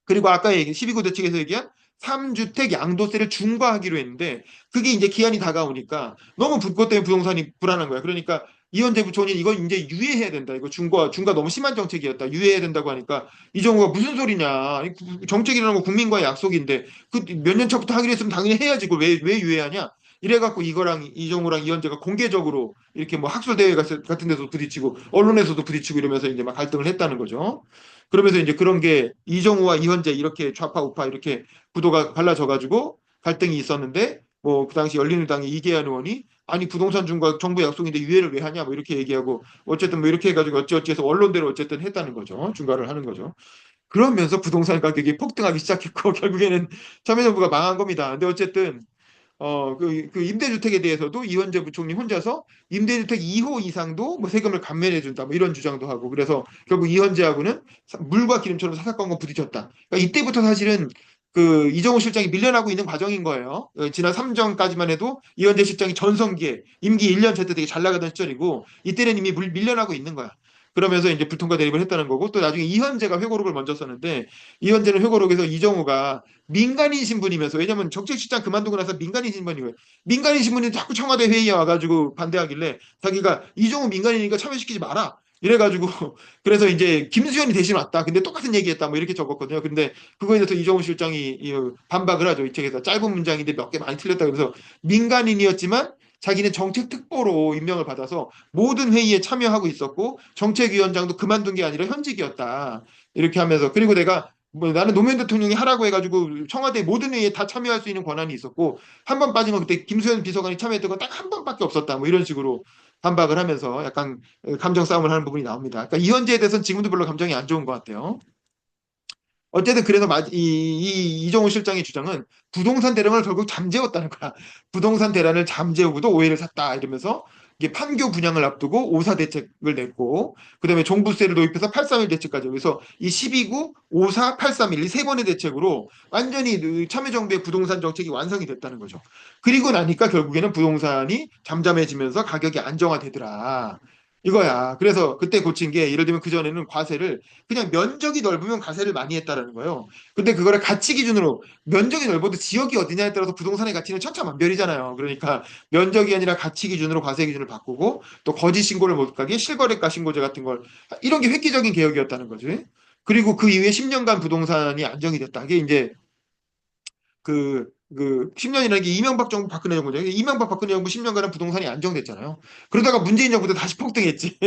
그리고 아까 12구 대책에서 얘기한 3주택 양도세를 중과하기로 했는데 그게 이제 기한이 다가오니까 너무 그것 때문에 부동산이 불안한 거야. 그러니까 이현재 부총리 이건 이제 유예해야 된다. 이거 중과 너무 심한 정책이었다. 유예해야 된다고 하니까 이정우가 무슨 소리냐. 정책이라는 거 국민과의 약속인데 그 몇 년 차부터 하기로 했으면 당연히 해야지. 그걸 왜 유예하냐. 이래갖고 이거랑 이정우랑 이현재가 공개적으로 이렇게 뭐 학술대회 같은 데서 부딪히고 언론에서도 부딪히고 이러면서 이제 막 갈등을 했다는 거죠. 그러면서 이제 그런 게 이정우와 이현재 이렇게 좌파 우파 이렇게 구도가 갈라져 가지고 갈등이 있었는데 뭐 그 당시 열린우리당의 이계한 의원이 아니 부동산 중과 정부 약속인데 유예를 왜 하냐 뭐 이렇게 얘기하고 어쨌든 뭐 이렇게 해가지고 어찌어찌해서 원론대로 어쨌든 했다는 거죠. 중과를 하는 거죠. 그러면서 부동산 가격이 폭등하기 시작했고 결국에는 참여정부가 망한 겁니다. 근데 어쨌든 그 임대주택에 대해서도 이원재 부총리 혼자서 임대주택 2호 이상도 뭐 세금을 감면해준다, 뭐 이런 주장도 하고, 그래서 결국 이현재하고는 물과 기름처럼 사사건건 부딪혔다. 그러니까 이때부터 사실은 그 이정우 실장이 밀려나고 있는 과정인 거예요. 지난 3정까지만 해도 이현재 실장이 전성기에 임기 1년 차 때 되게 잘 나가던 시절이고, 이때는 이미 밀려나고 있는 거야. 그러면서 이제 불통과 대립을 했다는 거고, 또 나중에 이현재가 회고록을 먼저 썼는데, 이현재는 회고록에서 이정우가 민간인 신분이면서, 왜냐면 정책실장 그만두고 나서 민간인 신분이고요. 민간인 신분이 자꾸 청와대 회의에 와가지고 반대하길래 자기가 이정우 민간인이니까 참여시키지 마라. 이래가지고 그래서 이제 김수현이 대신 왔다. 근데 똑같은 얘기했다. 뭐 이렇게 적었거든요. 근데 그거에 대해서 이정우 실장이 반박을 하죠. 이 책에서 짧은 문장인데 몇 개 많이 틀렸다. 그래서 민간인이었지만 자기는 정책특보로 임명을 받아서 모든 회의에 참여하고 있었고 정책위원장도 그만둔 게 아니라 현직이었다. 이렇게 하면서 그리고 내가 뭐 나는 노무현 대통령이 하라고 해가지고 청와대 모든 회의에 다 참여할 수 있는 권한이 있었고 한 번 빠진 건 그때 김수현 비서관이 참여했던 건 딱 한 번밖에 없었다. 뭐 이런 식으로 반박을 하면서 약간 감정 싸움을 하는 부분이 나옵니다. 그러니까 이현재에 대해서는 지금도 별로 감정이 안 좋은 것 같아요. 어쨌든 그래서 이정우 실장의 주장은 부동산 대란을 결국 잠재웠다는 거야. 부동산 대란을 잠재우고도 오해를 샀다 이러면서 이게 판교 분양을 앞두고 오사 대책을 냈고 그다음에 종부세를 도입해서 831 대책까지 그래서 이 12구, 54, 831 이 세 번의 대책으로 완전히 그 참여정부의 부동산 정책이 완성이 됐다는 거죠. 그리고 나니까 결국에는 부동산이 잠잠해지면서 가격이 안정화되더라. 이거야. 그래서 그때 고친 게 예를 들면 그전에는 과세를 그냥 면적이 넓으면 과세를 많이 했다라는 거예요. 근데 그거를 가치 기준으로 면적이 넓어도 지역이 어디냐에 따라서 부동산의 가치는 천차만별이잖아요. 그러니까 면적이 아니라 가치 기준으로 과세 기준을 바꾸고 또 거짓 신고를 못 가게 실거래가 신고제 같은 걸 이런 게 획기적인 개혁이었다는 거지. 그리고 그 이후에 10년간 부동산이 안정이 됐다. 이게 이제 그 10년이라는 게 이명박 정부 박근혜 정부죠. 이명박 박근혜 정부 10년간은 부동산이 안정됐잖아요. 그러다가 문재인 정부 때 다시 폭등했지.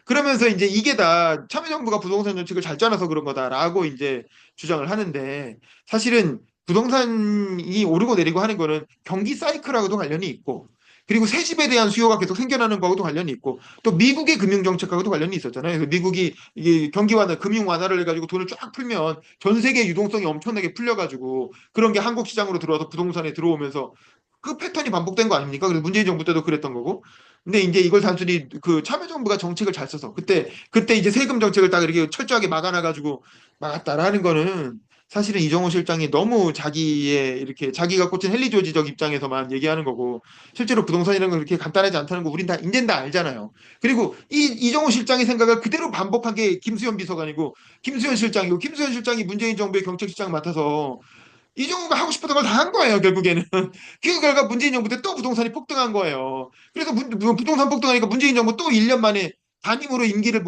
그러면서 이제 이게 다 참여정부가 부동산 정책을 잘 짜놔서 그런 거다라고 이제 주장을 하는데 사실은 부동산이 오르고 내리고 하는 거는 경기 사이클하고도 관련이 있고 그리고 새 집에 대한 수요가 계속 생겨나는 거하고도 관련이 있고 또 미국의 금융 정책하고도 관련이 있었잖아요. 그래서 미국이 이게 경기 완화, 금융 완화를 해가지고 돈을 쫙 풀면 전 세계 유동성이 엄청나게 풀려가지고 그런 게 한국 시장으로 들어와서 부동산에 들어오면서 그 패턴이 반복된 거 아닙니까? 그래서 문재인 정부 때도 그랬던 거고. 근데 이제 이걸 단순히 그 참여정부가 정책을 잘 써서 그때 이제 세금 정책을 딱 이렇게 철저하게 막아놔가지고 막았다라는 거는 사실은 이정호 실장이 너무 자기의 이렇게 자기가 꽂힌 헨리조지적 입장에서만 얘기하는 거고 실제로 부동산이라는 건 그렇게 간단하지 않다는 거 우린 다 이제는 다 알잖아요. 그리고 이정호 실장의 생각을 그대로 반복한 게 김수현 비서관이고 김수현 실장이고 김수현 실장이 문재인 정부의 경책실장 맡아서 이정우가 하고 싶었던 걸 다 한 거예요, 결국에는. 그 결과 문재인 정부 때 또 부동산이 폭등한 거예요. 그래서 부동산 폭등하니까 문재인 정부 또 1년 만에 단임으로 임기를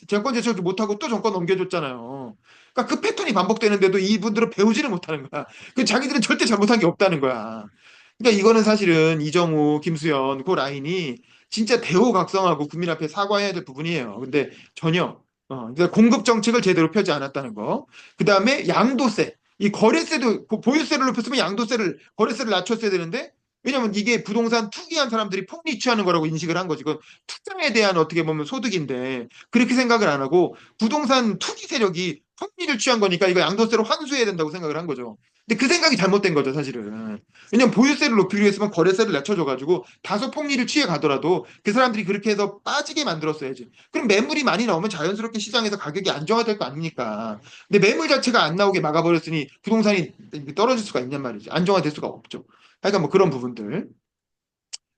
정권 재촉도 못하고 또 정권 넘겨줬잖아요. 그러니까 그 패턴이 반복되는데도 이분들은 배우지를 못하는 거야. 그 자기들은 절대 잘못한 게 없다는 거야. 그러니까 이거는 사실은 이정우, 김수현 그 라인이 진짜 대우각성하고 국민 앞에 사과해야 될 부분이에요. 근데 전혀 그러니까 공급 정책을 제대로 펴지 않았다는 거. 그 다음에 양도세. 이 거래세도 보유세를 높였으면 양도세를 거래세를 낮췄어야 되는데 왜냐면 이게 부동산 투기한 사람들이 폭리 취하는 거라고 인식을 한 거지. 그건 투자에 대한 어떻게 보면 소득인데 그렇게 생각을 안 하고 부동산 투기 세력이 폭리를 취한 거니까 이거 양도세로 환수해야 된다고 생각을 한 거죠. 근데 그 생각이 잘못된 거죠, 사실은. 왜냐면 보유세를 높이기 위해서만 거래세를 낮춰줘가지고 다소 폭리를 취해 가더라도 그 사람들이 그렇게 해서 빠지게 만들었어야지. 그럼 매물이 많이 나오면 자연스럽게 시장에서 가격이 안정화될 거 아닙니까? 근데 매물 자체가 안 나오게 막아버렸으니 부동산이 떨어질 수가 있냔 말이지. 안정화될 수가 없죠. 하여간 뭐 그런 부분들.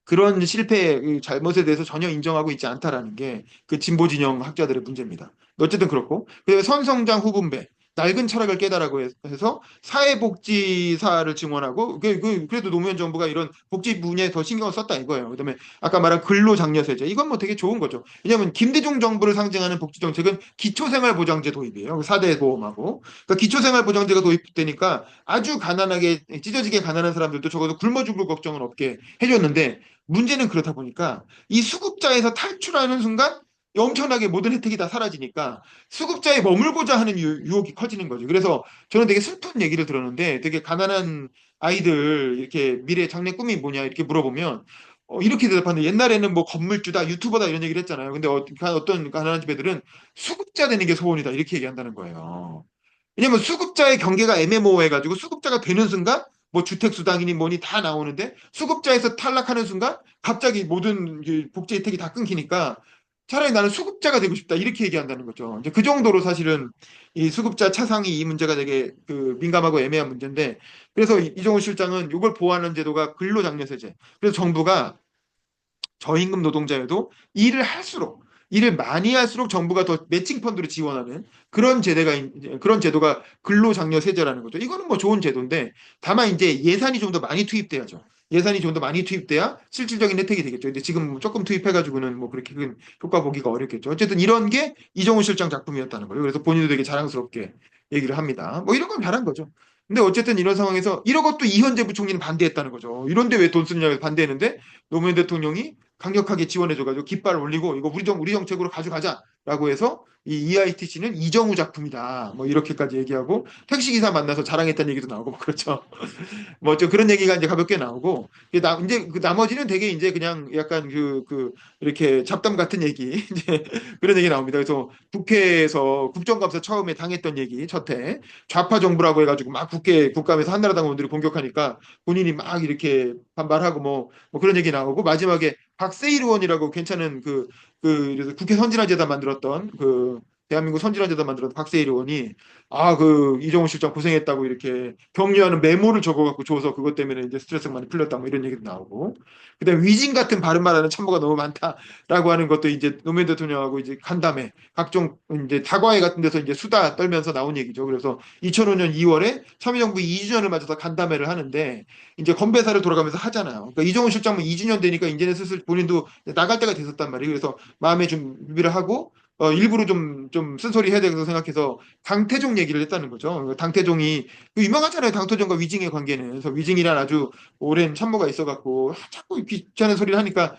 그런 실패의 그 잘못에 대해서 전혀 인정하고 있지 않다라는 게 그 진보 진영 학자들의 문제입니다. 어쨌든 그렇고 그다음에 선성장 후분배 낡은 철학을 깨달라고 해서 사회복지사를 증원하고 그래도 노무현 정부가 이런 복지 분야에 더 신경을 썼다 이거예요. 그다음에 아까 말한 근로장려세제 이건 뭐 되게 좋은 거죠. 왜냐하면 김대중 정부를 상징하는 복지 정책은 기초생활보장제 도입이에요. 4대 보험하고 그러니까 기초생활보장제가 도입되니까 아주 가난하게 찢어지게 가난한 사람들도 적어도 굶어 죽을 걱정은 없게 해줬는데 문제는 그렇다 보니까 이 수급자에서 탈출하는 순간 엄청나게 모든 혜택이 다 사라지니까 수급자에 머물고자 하는 유혹이 커지는 거죠. 그래서 저는 되게 슬픈 얘기를 들었는데 되게 가난한 아이들 이렇게 미래 장래 꿈이 뭐냐 이렇게 물어보면 이렇게 대답하는데 옛날에는 뭐 건물주다 유튜버다 이런 얘기를 했잖아요. 근데 어떤 가난한 집 애들은 수급자 되는 게 소원이다 이렇게 얘기한다는 거예요. 왜냐면 수급자의 경계가 애매모호해가지고 수급자가 되는 순간 뭐 주택수당이니 뭐니 다 나오는데 수급자에서 탈락하는 순간 갑자기 모든 이 복지 혜택이 다 끊기니까 차라리 나는 수급자가 되고 싶다 이렇게 얘기한다는 거죠. 이제 그 정도로 사실은 이 수급자 차상위 이 문제가 되게 그 민감하고 애매한 문제인데 그래서 이종훈 실장은 이걸 보호하는 제도가 근로장려세제. 그래서 정부가 저임금 노동자여도 일을 할수록 일을 많이 할수록 정부가 더 매칭 펀드로 지원하는 그런 제도가 근로장려 세제라는 거죠. 이거는 뭐 좋은 제도인데 다만 이제 예산이 좀 더 많이 투입돼야죠. 예산이 좀 더 많이 투입돼야 실질적인 혜택이 되겠죠. 근데 지금 조금 투입해가지고는 뭐 그렇게 큰 효과 보기가 어렵겠죠. 어쨌든 이런 게 이정훈 실장 작품이었다는 거예요. 그래서 본인도 되게 자랑스럽게 얘기를 합니다. 뭐 이런 건 잘한 거죠. 근데 어쨌든 이런 상황에서 이런 것도 이현재 부총리는 반대했다는 거죠. 이런데 왜 돈 쓰느냐고 반대했는데 노무현 대통령이 강력하게 지원해줘가지고 깃발 올리고 이거 우리 정책으로 가져가자라고 해서 이 EITC는 이정우 작품이다. 뭐 이렇게까지 얘기하고 택시기사 만나서 자랑했다는 얘기도 나오고 뭐 그렇죠. 뭐 좀 그런 얘기가 이제 가볍게 나오고 이제 그 나머지는 되게 이제 그냥 약간 이렇게 잡담 같은 얘기 이제 그런 얘기 나옵니다. 그래서 국회에서 국정감사 처음에 당했던 얘기 첫해 좌파 정부라고 해가지고 막 국감에서 한나라당 의원들이 공격하니까 본인이 막 이렇게 반발하고 뭐 그런 얘기 나오고 마지막에 박세일 의원이라고 괜찮은 그래서 국회 선진화재단 만들었던 대한민국 선진화재단 만들었던 박세일 의원이 이정훈 실장 고생했다고 이렇게 격려하는 메모를 적어갖고 줘서 그것 때문에 이제 스트레스가 많이 풀렸다 뭐 이런 얘기도 나오고 그다음에 위진 같은 발음말하는 참모가 너무 많다라고 하는 것도 이제 노무현 대통령하고 이제 간담회 각종 이제 다과회 같은 데서 이제 수다 떨면서 나온 얘기죠. 그래서 2005년 2월에 참여정부 2주년을 맞아서 간담회를 하는데 이제 건배사를 돌아가면서 하잖아요. 그러니까 이정훈 실장은 2주년 되니까 이제는 슬슬 본인도 나갈 때가 됐었단 말이에요. 그래서 마음의 준비를 하고 일부러 좀 쓴소리 해야 되겠다 생각해서 강태종 얘기를 했다는 거죠. 강태종이 유명하잖아요. 강태종과 위징의 관계는. 그래서 위징이란 아주 오랜 참모가 있어갖고 자꾸 귀찮은 소리를 하니까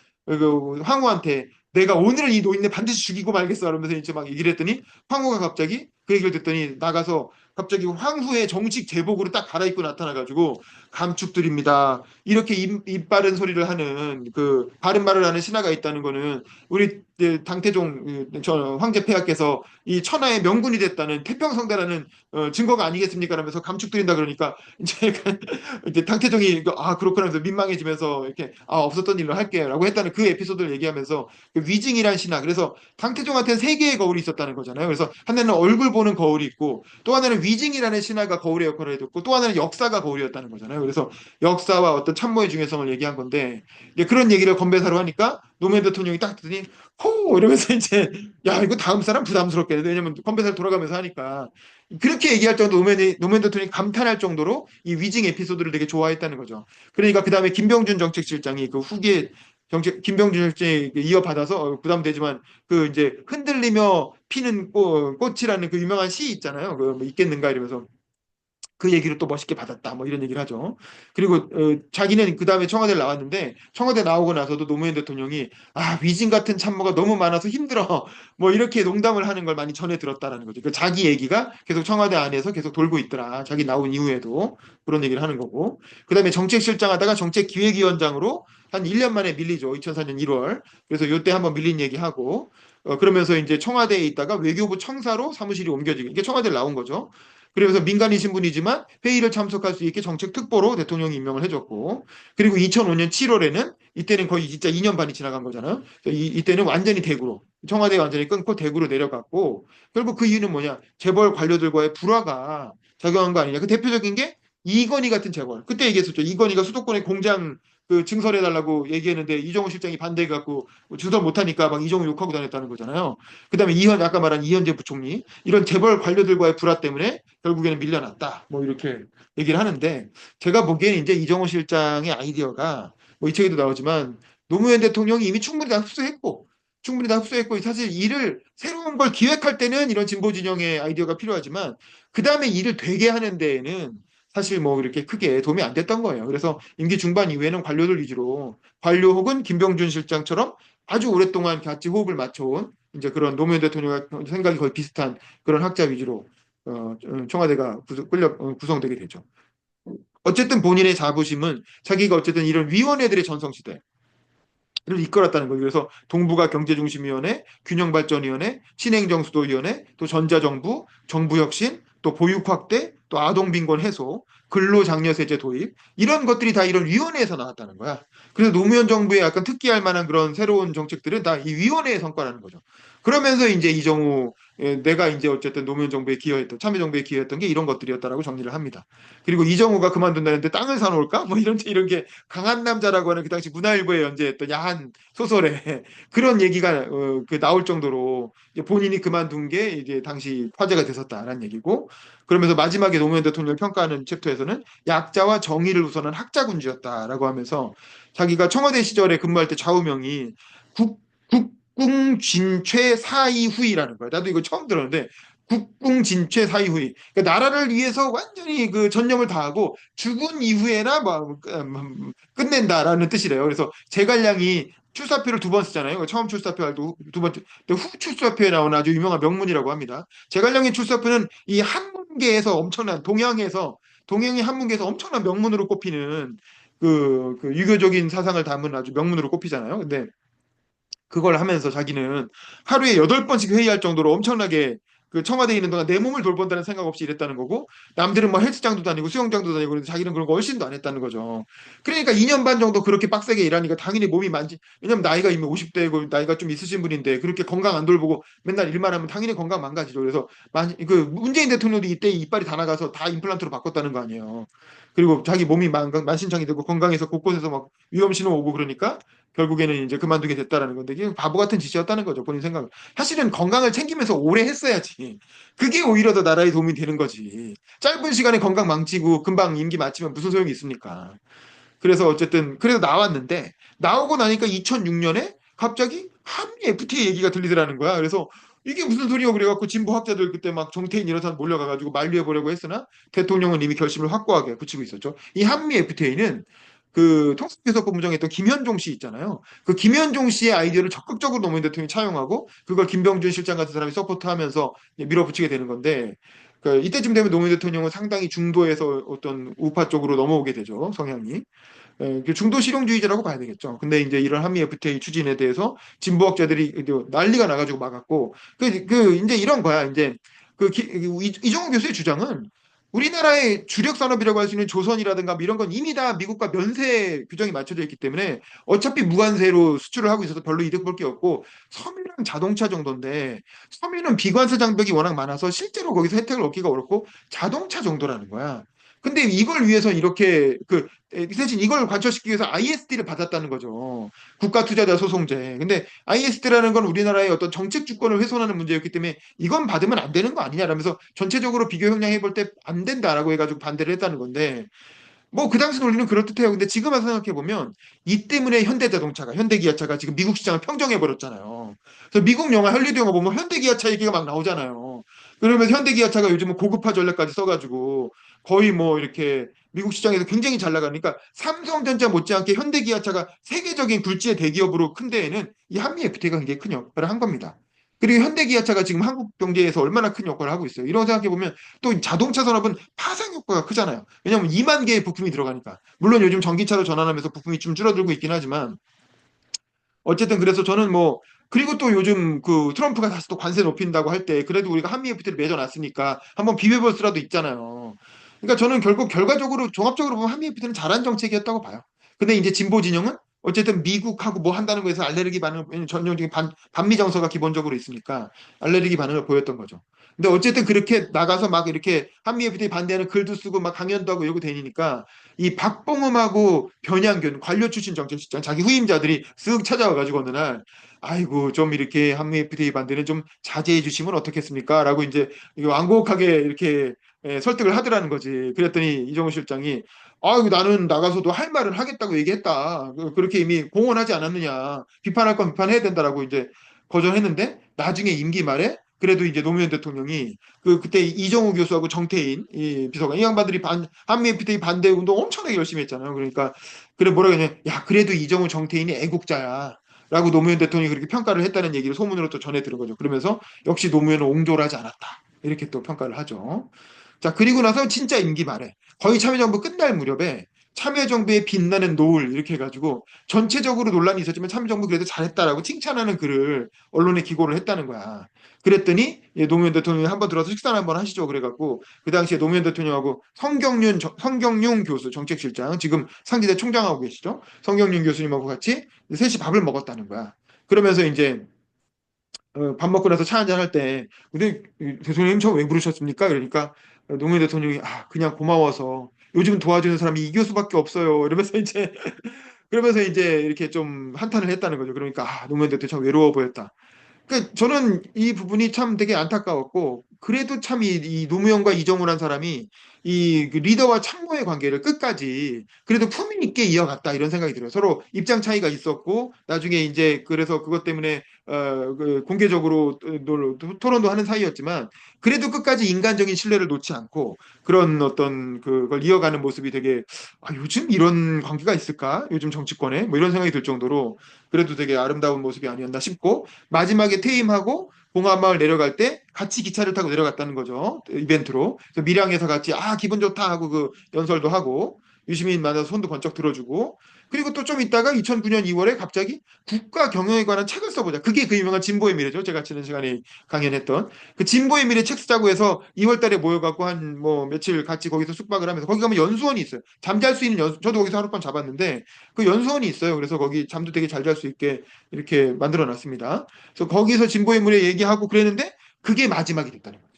황후한테 내가 오늘은 이 노인네 반드시 죽이고 말겠어 이러면서 이제 막 얘기를 했더니 황후가 갑자기 그 얘기를 듣더니 나가서 갑자기 황후의 정식 제복으로 딱 갈아입고 나타나가지고 감축드립니다. 이렇게 입 바른 소리를 하는 바른 말을 하는 신하가 있다는 거는 우리 당태종 저 황제 폐하께서 이 천하의 명군이 됐다는 태평성대라는 증거가 아니겠습니까? 라면서 감축드린다 그러니까 이제 약간 이제 당태종이 그렇구나 하면서 민망해지면서 이렇게 없었던 일로 할게라고 했다는 그 에피소드를 얘기하면서 위징이란 신하 그래서 당태종한테는 세 개의 거울이 있었다는 거잖아요. 그래서 하나는 얼굴 보는 거울이 있고 또 하나는 위징이라는 신하가 거울의 역할을 해줬고 또 하나는 역사가 거울이었다는 거잖아요. 그래서 역사와 어떤 참모의 중요성을 얘기한 건데 이제 그런 얘기를 건배사로 하니까 노무현 대통령이 딱 듣더니 호 이러면서 이제 야 이거 다음 사람 부담스럽겠는데 왜냐면 건배사를 돌아가면서 하니까 그렇게 얘기할 정도 노무현 대통령이 감탄할 정도로 이 위징 에피소드를 되게 좋아했다는 거죠. 그러니까 그 다음에 김병준 정책실장이 그 후기에 김병준 실장이 이어받아서 부담되지만 이제 흔들리며 피는 꽃이라는 그 유명한 시 있잖아요. 그뭐 있겠는가 이러면서 그 얘기를 또 멋있게 받았다. 뭐 이런 얘기를 하죠. 그리고 자기는 그 다음에 청와대를 나왔는데 청와대 나오고 나서도 노무현 대통령이 위진 같은 참모가 너무 많아서 힘들어. 뭐 이렇게 농담을 하는 걸 많이 전해 들었다라는 거죠. 그 자기 얘기가 계속 청와대 안에서 계속 돌고 있더라. 자기 나온 이후에도 그런 얘기를 하는 거고. 그 다음에 정책실장 하다가 정책기획위원장으로 한 1년 만에 밀리죠. 2004년 1월. 그래서 이때 한번 밀린 얘기하고 그러면서 이제 청와대에 있다가 외교부 청사로 사무실이 옮겨지게 이게 청와대를 나온 거죠. 그러면서 민간인 신분이지만 회의를 참석할 수 있게 정책 특보로 대통령이 임명을 해줬고 그리고 2005년 7월에는 이때는 거의 진짜 2년 반이 지나간 거잖아요. 이때는 완전히 대구로 청와대 완전히 끊고 대구로 내려갔고 결국 그 이유는 뭐냐 재벌 관료들과의 불화가 작용한 거 아니냐. 그 대표적인 게 이건희 같은 재벌 그때 얘기했었죠. 이건희가 수도권에 공장 증설해달라고 얘기했는데 이정우 실장이 반대해갖고 증설 못하니까 막 이정우 욕하고 다녔다는 거잖아요. 그다음에 아까 말한 이현재 부총리 이런 재벌 관료들과의 불화 때문에 결국에는 밀려났다. 뭐 이렇게 얘기를 하는데 제가 보기에는 이제 이정우 실장의 아이디어가 뭐 이 책에도 나오지만 노무현 대통령이 이미 충분히 다 흡수했고 사실 일을 새로운 걸 기획할 때는 이런 진보 진영의 아이디어가 필요하지만 그 다음에 일을 되게 하는 데에는 사실 뭐 이렇게 크게 도움이 안 됐던 거예요. 그래서 임기 중반 이후에는 관료들 위주로 관료 혹은 김병준 실장처럼 아주 오랫동안 같이 호흡을 맞춰온 이제 그런 노무현 대통령과 생각이 거의 비슷한 그런 학자 위주로 청와대가 구성되게 되죠. 어쨌든 본인의 자부심은 자기가 어쨌든 이런 위원회들의 전성시대 를 이끌었다는 거예요. 그래서 동북아 경제중심위원회, 균형발전위원회, 신행정수도위원회, 또 전자정부, 정부혁신, 또 보육확대, 또 아동빈곤 해소, 근로장려세제 도입 이런 것들이 다 이런 위원회에서 나왔다는 거야. 그래서 노무현 정부의 약간 특기할 만한 그런 새로운 정책들은 다 이 위원회의 성과라는 거죠. 그러면서 이제 이정우 내가 이제 어쨌든 노무현 정부에 기여했던 참여정부에 기여했던 게 이런 것들이었다라고 정리를 합니다. 그리고 이정우가 그만둔다는데 땅을 사놓을까? 뭐 이런 게 강한 남자라고 하는 그 당시 문화일보에 연재했던 야한 소설에 그런 얘기가 그 나올 정도로 이제 본인이 그만둔 게 이제 당시 화제가 됐었다라는 얘기고 그러면서 마지막에 노무현 대통령을 평가하는 챕터에서는 약자와 정의를 우선한 학자군주였다라고 하면서 자기가 청와대 시절에 근무할 때 좌우명이 국궁진최 사이후이라는 거야. 나도 이거 처음 들었는데 국궁진최 사이후이. 그러니까 나라를 위해서 완전히 그 전념을 다하고 죽은 이후에나 뭐 끝낸다라는 뜻이래요. 그래서 제갈량이 출사표를 두 번 쓰잖아요. 처음 출사표 할때 두 번째 후 출사표에 나오는 아주 유명한 명문이라고 합니다. 제갈량의 출사표는 이 한문계에서 엄청난 동양의 한문계에서 엄청난 명문으로 꼽히는 그 유교적인 사상을 담은 아주 명문으로 꼽히잖아요. 근데 그걸 하면서 자기는 하루에 8번씩 회의할 정도로 엄청나게 그 청와대에 있는 동안 내 몸을 돌본다는 생각 없이 일했다는 거고 남들은 뭐 헬스장도 다니고 수영장도 다니고 그런데 자기는 그런 거 얼씬도 안 했다는 거죠. 그러니까 2년 반 정도 그렇게 빡세게 일하니까 당연히 몸이 만지 왜냐면 나이가 이미 50대고 나이가 좀 있으신 분인데 그렇게 건강 안 돌보고 맨날 일만 하면 당연히 건강 망가지죠. 그래서 그 문재인 대통령도 이때 이빨이 다 나가서 다 임플란트로 바꿨다는 거 아니에요. 그리고 자기 몸이 만신창이 되고 건강해서 곳곳에서 막 위험 신호 오고 그러니까 결국에는 이제 그만두게 됐다라는 건데 이게 바보 같은 짓이었다는 거죠. 본인 생각은. 사실은 건강을 챙기면서 오래 했어야지. 그게 오히려 더 나라에 도움이 되는 거지. 짧은 시간에 건강 망치고 금방 임기 마치면 무슨 소용이 있습니까? 그래서 어쨌든 그래서 나왔는데 나오고 나니까 2006년에 갑자기 한미 FTA 얘기가 들리더라는 거야. 그래서 이게 무슨 소리야 그래갖고 진보 학자들 그때 막 정태인 이런 사람 몰려가가지고 만류해 보려고 했으나 대통령은 이미 결심을 확고하게 굳히고 있었죠. 이 한미 FTA는 그 통상교섭본부장했던 김현종 씨 있잖아요. 그 김현종 씨의 아이디어를 적극적으로 노무현 대통령이 차용하고 그걸 김병준 실장 같은 사람이 서포트하면서 밀어붙이게 되는 건데 그 이때쯤 되면 노무현 대통령은 상당히 중도에서 어떤 우파 쪽으로 넘어오게 되죠 성향이. 그 중도 실용주의자라고 봐야 되겠죠. 근데 이제 이런 한미 FTA 추진에 대해서 진보학자들이 난리가 나가지고 막았고, 이제 이런 거야. 이제 이종우 교수의 주장은 우리나라의 주력 산업이라고 할 수 있는 조선이라든가 뭐 이런 건 이미 다 미국과 면세 규정이 맞춰져 있기 때문에 어차피 무관세로 수출을 하고 있어서 별로 이득 볼 게 없고 섬유랑 자동차 정도인데 섬유는 비관세 장벽이 워낙 많아서 실제로 거기서 혜택을 얻기가 어렵고 자동차 정도라는 거야. 근데 이걸 위해서 이렇게 대신 이걸 관철시키기 위해서 ISD를 받았다는 거죠. 국가투자자 소송제. 근데 ISD라는 건 우리나라의 어떤 정책 주권을 훼손하는 문제였기 때문에 이건 받으면 안 되는 거 아니냐라면서 전체적으로 비교 형량해 볼 때 안 된다라고 해가지고 반대를 했다는 건데 뭐 그 당시 논리는 그렇듯해요. 근데 지금 와서 생각해 보면 이 때문에 현대자동차가 현대기아차가 지금 미국 시장을 평정해 버렸잖아요. 그래서 미국 영화 헐리우드 영화 보면 현대기아차 얘기가 막 나오잖아요. 그러면 현대기아차가 요즘은 고급화 전략까지 써가지고 거의 뭐 이렇게 미국 시장에서 굉장히 잘 나가니까 삼성전자 못지않게 현대기아차가 세계적인 굴지의 대기업으로 큰 데에는 이 한미 FTA가 굉장히 큰 역할을 한 겁니다. 그리고 현대기아차가 지금 한국 경제에서 얼마나 큰 역할을 하고 있어요. 이런 거 생각해 보면 또 자동차 산업은 파생 효과가 크잖아요. 왜냐하면 2만 개의 부품이 들어가니까. 물론 요즘 전기차로 전환하면서 부품이 좀 줄어들고 있긴 하지만 어쨌든 그래서 저는 뭐 그리고 또 요즘 그 트럼프가 다시 또 관세 높인다고 할 때 그래도 우리가 한미 FTA를 맺어놨으니까 한번 비벼볼 수라도 있잖아요. 그러니까 저는 결국 결과적으로 종합적으로 보면 한미 FTA는 잘한 정책이었다고 봐요. 근데 이제 진보 진영은 어쨌든 미국하고 뭐 한다는 거에서 알레르기 반응을 왜냐면 전형적인 반미 정서가 기본적으로 있으니까 알레르기 반응을 보였던 거죠. 근데 어쨌든 그렇게 나가서 막 이렇게 한미 FTA 반대하는 글도 쓰고 막 강연도 하고 이러고 다니니까 이 박봉음하고 변양균 관료 출신 정책실장 자기 후임자들이 쓱 찾아와가지고 어느 날 아이고 좀 이렇게 한미 FTA 반대는 좀 자제해 주시면 어떻겠습니까? 라고 이제 완곡하게 이렇게 설득을 하더라는 거지. 그랬더니 이정우 실장이 아이고 나는 나가서도 할 말은 하겠다고 얘기했다. 그렇게 이미 공언하지 않았느냐. 비판할 건 비판해야 된다라고 이제 거절했는데 나중에 임기 말에 그래도 이제 노무현 대통령이 그때 이정우 교수하고 정태인 이 비서관 이 양반들이 한미 FTA 반대 운동 엄청나게 열심히 했잖아요. 그러니까 그래 뭐라 그러냐 야 그래도 이정우 정태인이 애국자야. 라고 노무현 대통령이 그렇게 평가를 했다는 얘기를 소문으로 또 전해 들은 거죠. 그러면서 역시 노무현은 옹졸하지 않았다. 이렇게 또 평가를 하죠. 자, 그리고 나서 진짜 임기 말에 거의 참여정부 끝날 무렵에 참여정부의 빛나는 노을 이렇게 해가지고 전체적으로 논란이 있었지만 참여정부 그래도 잘했다라고 칭찬하는 글을 언론에 기고를 했다는 거야. 그랬더니 노무현 대통령이 한번 들어서 식사를 한번 하시죠. 그래갖고 그 당시에 노무현 대통령하고 성경윤 교수 정책실장 지금 상지대 총장하고 계시죠. 성경윤 교수님하고 같이 셋이 밥을 먹었다는 거야. 그러면서 이제 밥 먹고 나서 차 한잔 할 때, 근데 대통령님 저 왜 부르셨습니까? 그러니까 노무현 대통령이 그냥 고마워서 요즘 도와주는 사람이 이 교수밖에 없어요. 이러면서 이제 그러면서 이제 이렇게 좀 한탄을 했다는 거죠. 그러니까 노무현 대통령 참 외로워 보였다. 그 저는 이 부분이 참 되게 안타까웠고 그래도 참 이 노무현과 이정우란 사람이 이그 리더와 참모의 관계를 끝까지 그래도 품위 있게 이어갔다 이런 생각이 들어요. 서로 입장 차이가 있었고 나중에 이제 그래서 그것 때문에 그 공개적으로 토론도 하는 사이였지만 그래도 끝까지 인간적인 신뢰를 놓지 않고 그런 어떤 그걸 이어가는 모습이 되게 요즘 이런 관계가 있을까? 요즘 정치권에 뭐 이런 생각이 들 정도로 그래도 되게 아름다운 모습이 아니었나 싶고 마지막에 퇴임하고 봉화마을 내려갈 때 같이 기차를 타고 내려갔다는 거죠. 이벤트로. 그래서 밀양에서 같이 기분 좋다 하고 그 연설도 하고 유시민 만나서 손도 번쩍 들어주고 그리고 또 좀 있다가 2009년 2월에 갑자기 국가 경영에 관한 책을 써보자. 그게 그 유명한 진보의 미래죠. 제가 지난 시간에 강연했던 그 진보의 미래 책 쓰자고 해서 2월 달에 모여갖고 한 뭐 며칠 같이 거기서 숙박을 하면서 거기 가면 연수원이 있어요. 잠잘 수 있는 저도 거기서 하룻밤 잡았는데 그 연수원이 있어요. 그래서 거기 잠도 되게 잘 잘 수 있게 이렇게 만들어 놨습니다. 그래서 거기서 진보의 미래 얘기하고 그랬는데 그게 마지막이 됐다는 거예요.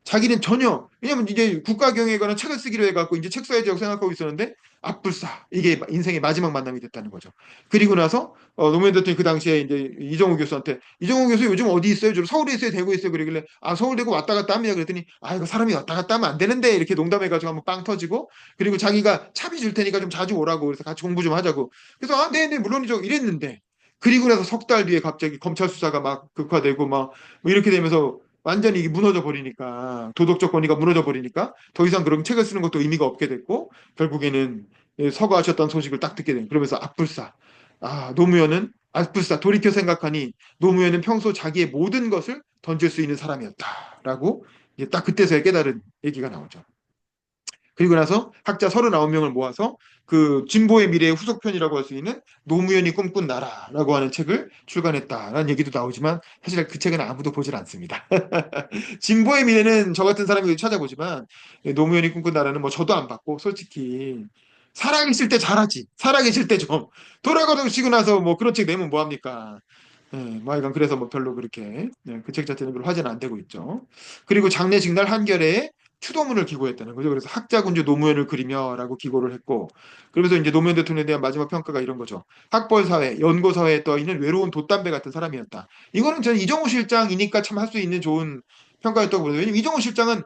자기는 전혀 왜냐면 이제 국가 경영에 관한 책을 쓰기로 해갖고 이제 책 써야지 하고 생각하고 있었는데 앞불싸 이게 인생의 마지막 만남이 됐다는 거죠. 그리고 나서 노무현 대통령이 그 당시에 이제 이정우 교수한테 이정우 교수 요즘 어디 있어요? 주로 서울에 있어요, 대구에 있어요? 그러길래 서울 대구 왔다 갔다 합니다. 그랬더니 이거 사람이 왔다 갔다 하면 안 되는데 이렇게 농담해가지고 한번 빵 터지고 그리고 자기가 차비 줄 테니까 좀 자주 오라고 그래서 같이 공부 좀 하자고 그래서 네네 물론이죠 이랬는데 그리고 나서 석 달 뒤에 갑자기 검찰 수사가 막 극화되고 막 뭐 이렇게 되면서 완전히 이게 무너져 버리니까 도덕적 권위가 무너져 버리니까 더 이상 그런 책을 쓰는 것도 의미가 없게 됐고 결국에는 서거하셨다는 소식을 딱 듣게 된 그러면서 앞불사 노무현은 앞불사 돌이켜 생각하니 노무현은 평소 자기의 모든 것을 던질 수 있는 사람이었다라고 이제 딱 그때서야 깨달은 얘기가 나오죠. 그리고 나서 학자 39명을 모아서 그 진보의 미래의 후속편이라고 할 수 있는 노무현이 꿈꾼 나라라고 하는 책을 출간했다라는 얘기도 나오지만 사실 그 책은 아무도 보질 않습니다. 진보의 미래는 저 같은 사람이 찾아보지만 노무현이 꿈꾼 나라는 뭐 저도 안 봤고 솔직히 살아계실 때 잘하지 살아계실 때 좀 돌아가시고 나서 뭐 그런 책 내면 뭐합니까? 뭐 하여간 그래서 뭐 별로 그렇게 그 책 자체는 별로 화제는 안 되고 있죠. 그리고 장례식 날 한겨레에 추도문을 기고했다는 거죠. 그래서 학자군주 노무현을 그리며라고 기고를 했고 그러면서 이제 노무현 대통령에 대한 마지막 평가가 이런 거죠. 학벌사회, 연고사회에 떠 있는 외로운 돛담배 같은 사람이었다. 이거는 저는 이정우 실장이니까 참 할 수 있는 좋은 평가였다고 보거든요. 왜냐면 이정우 실장은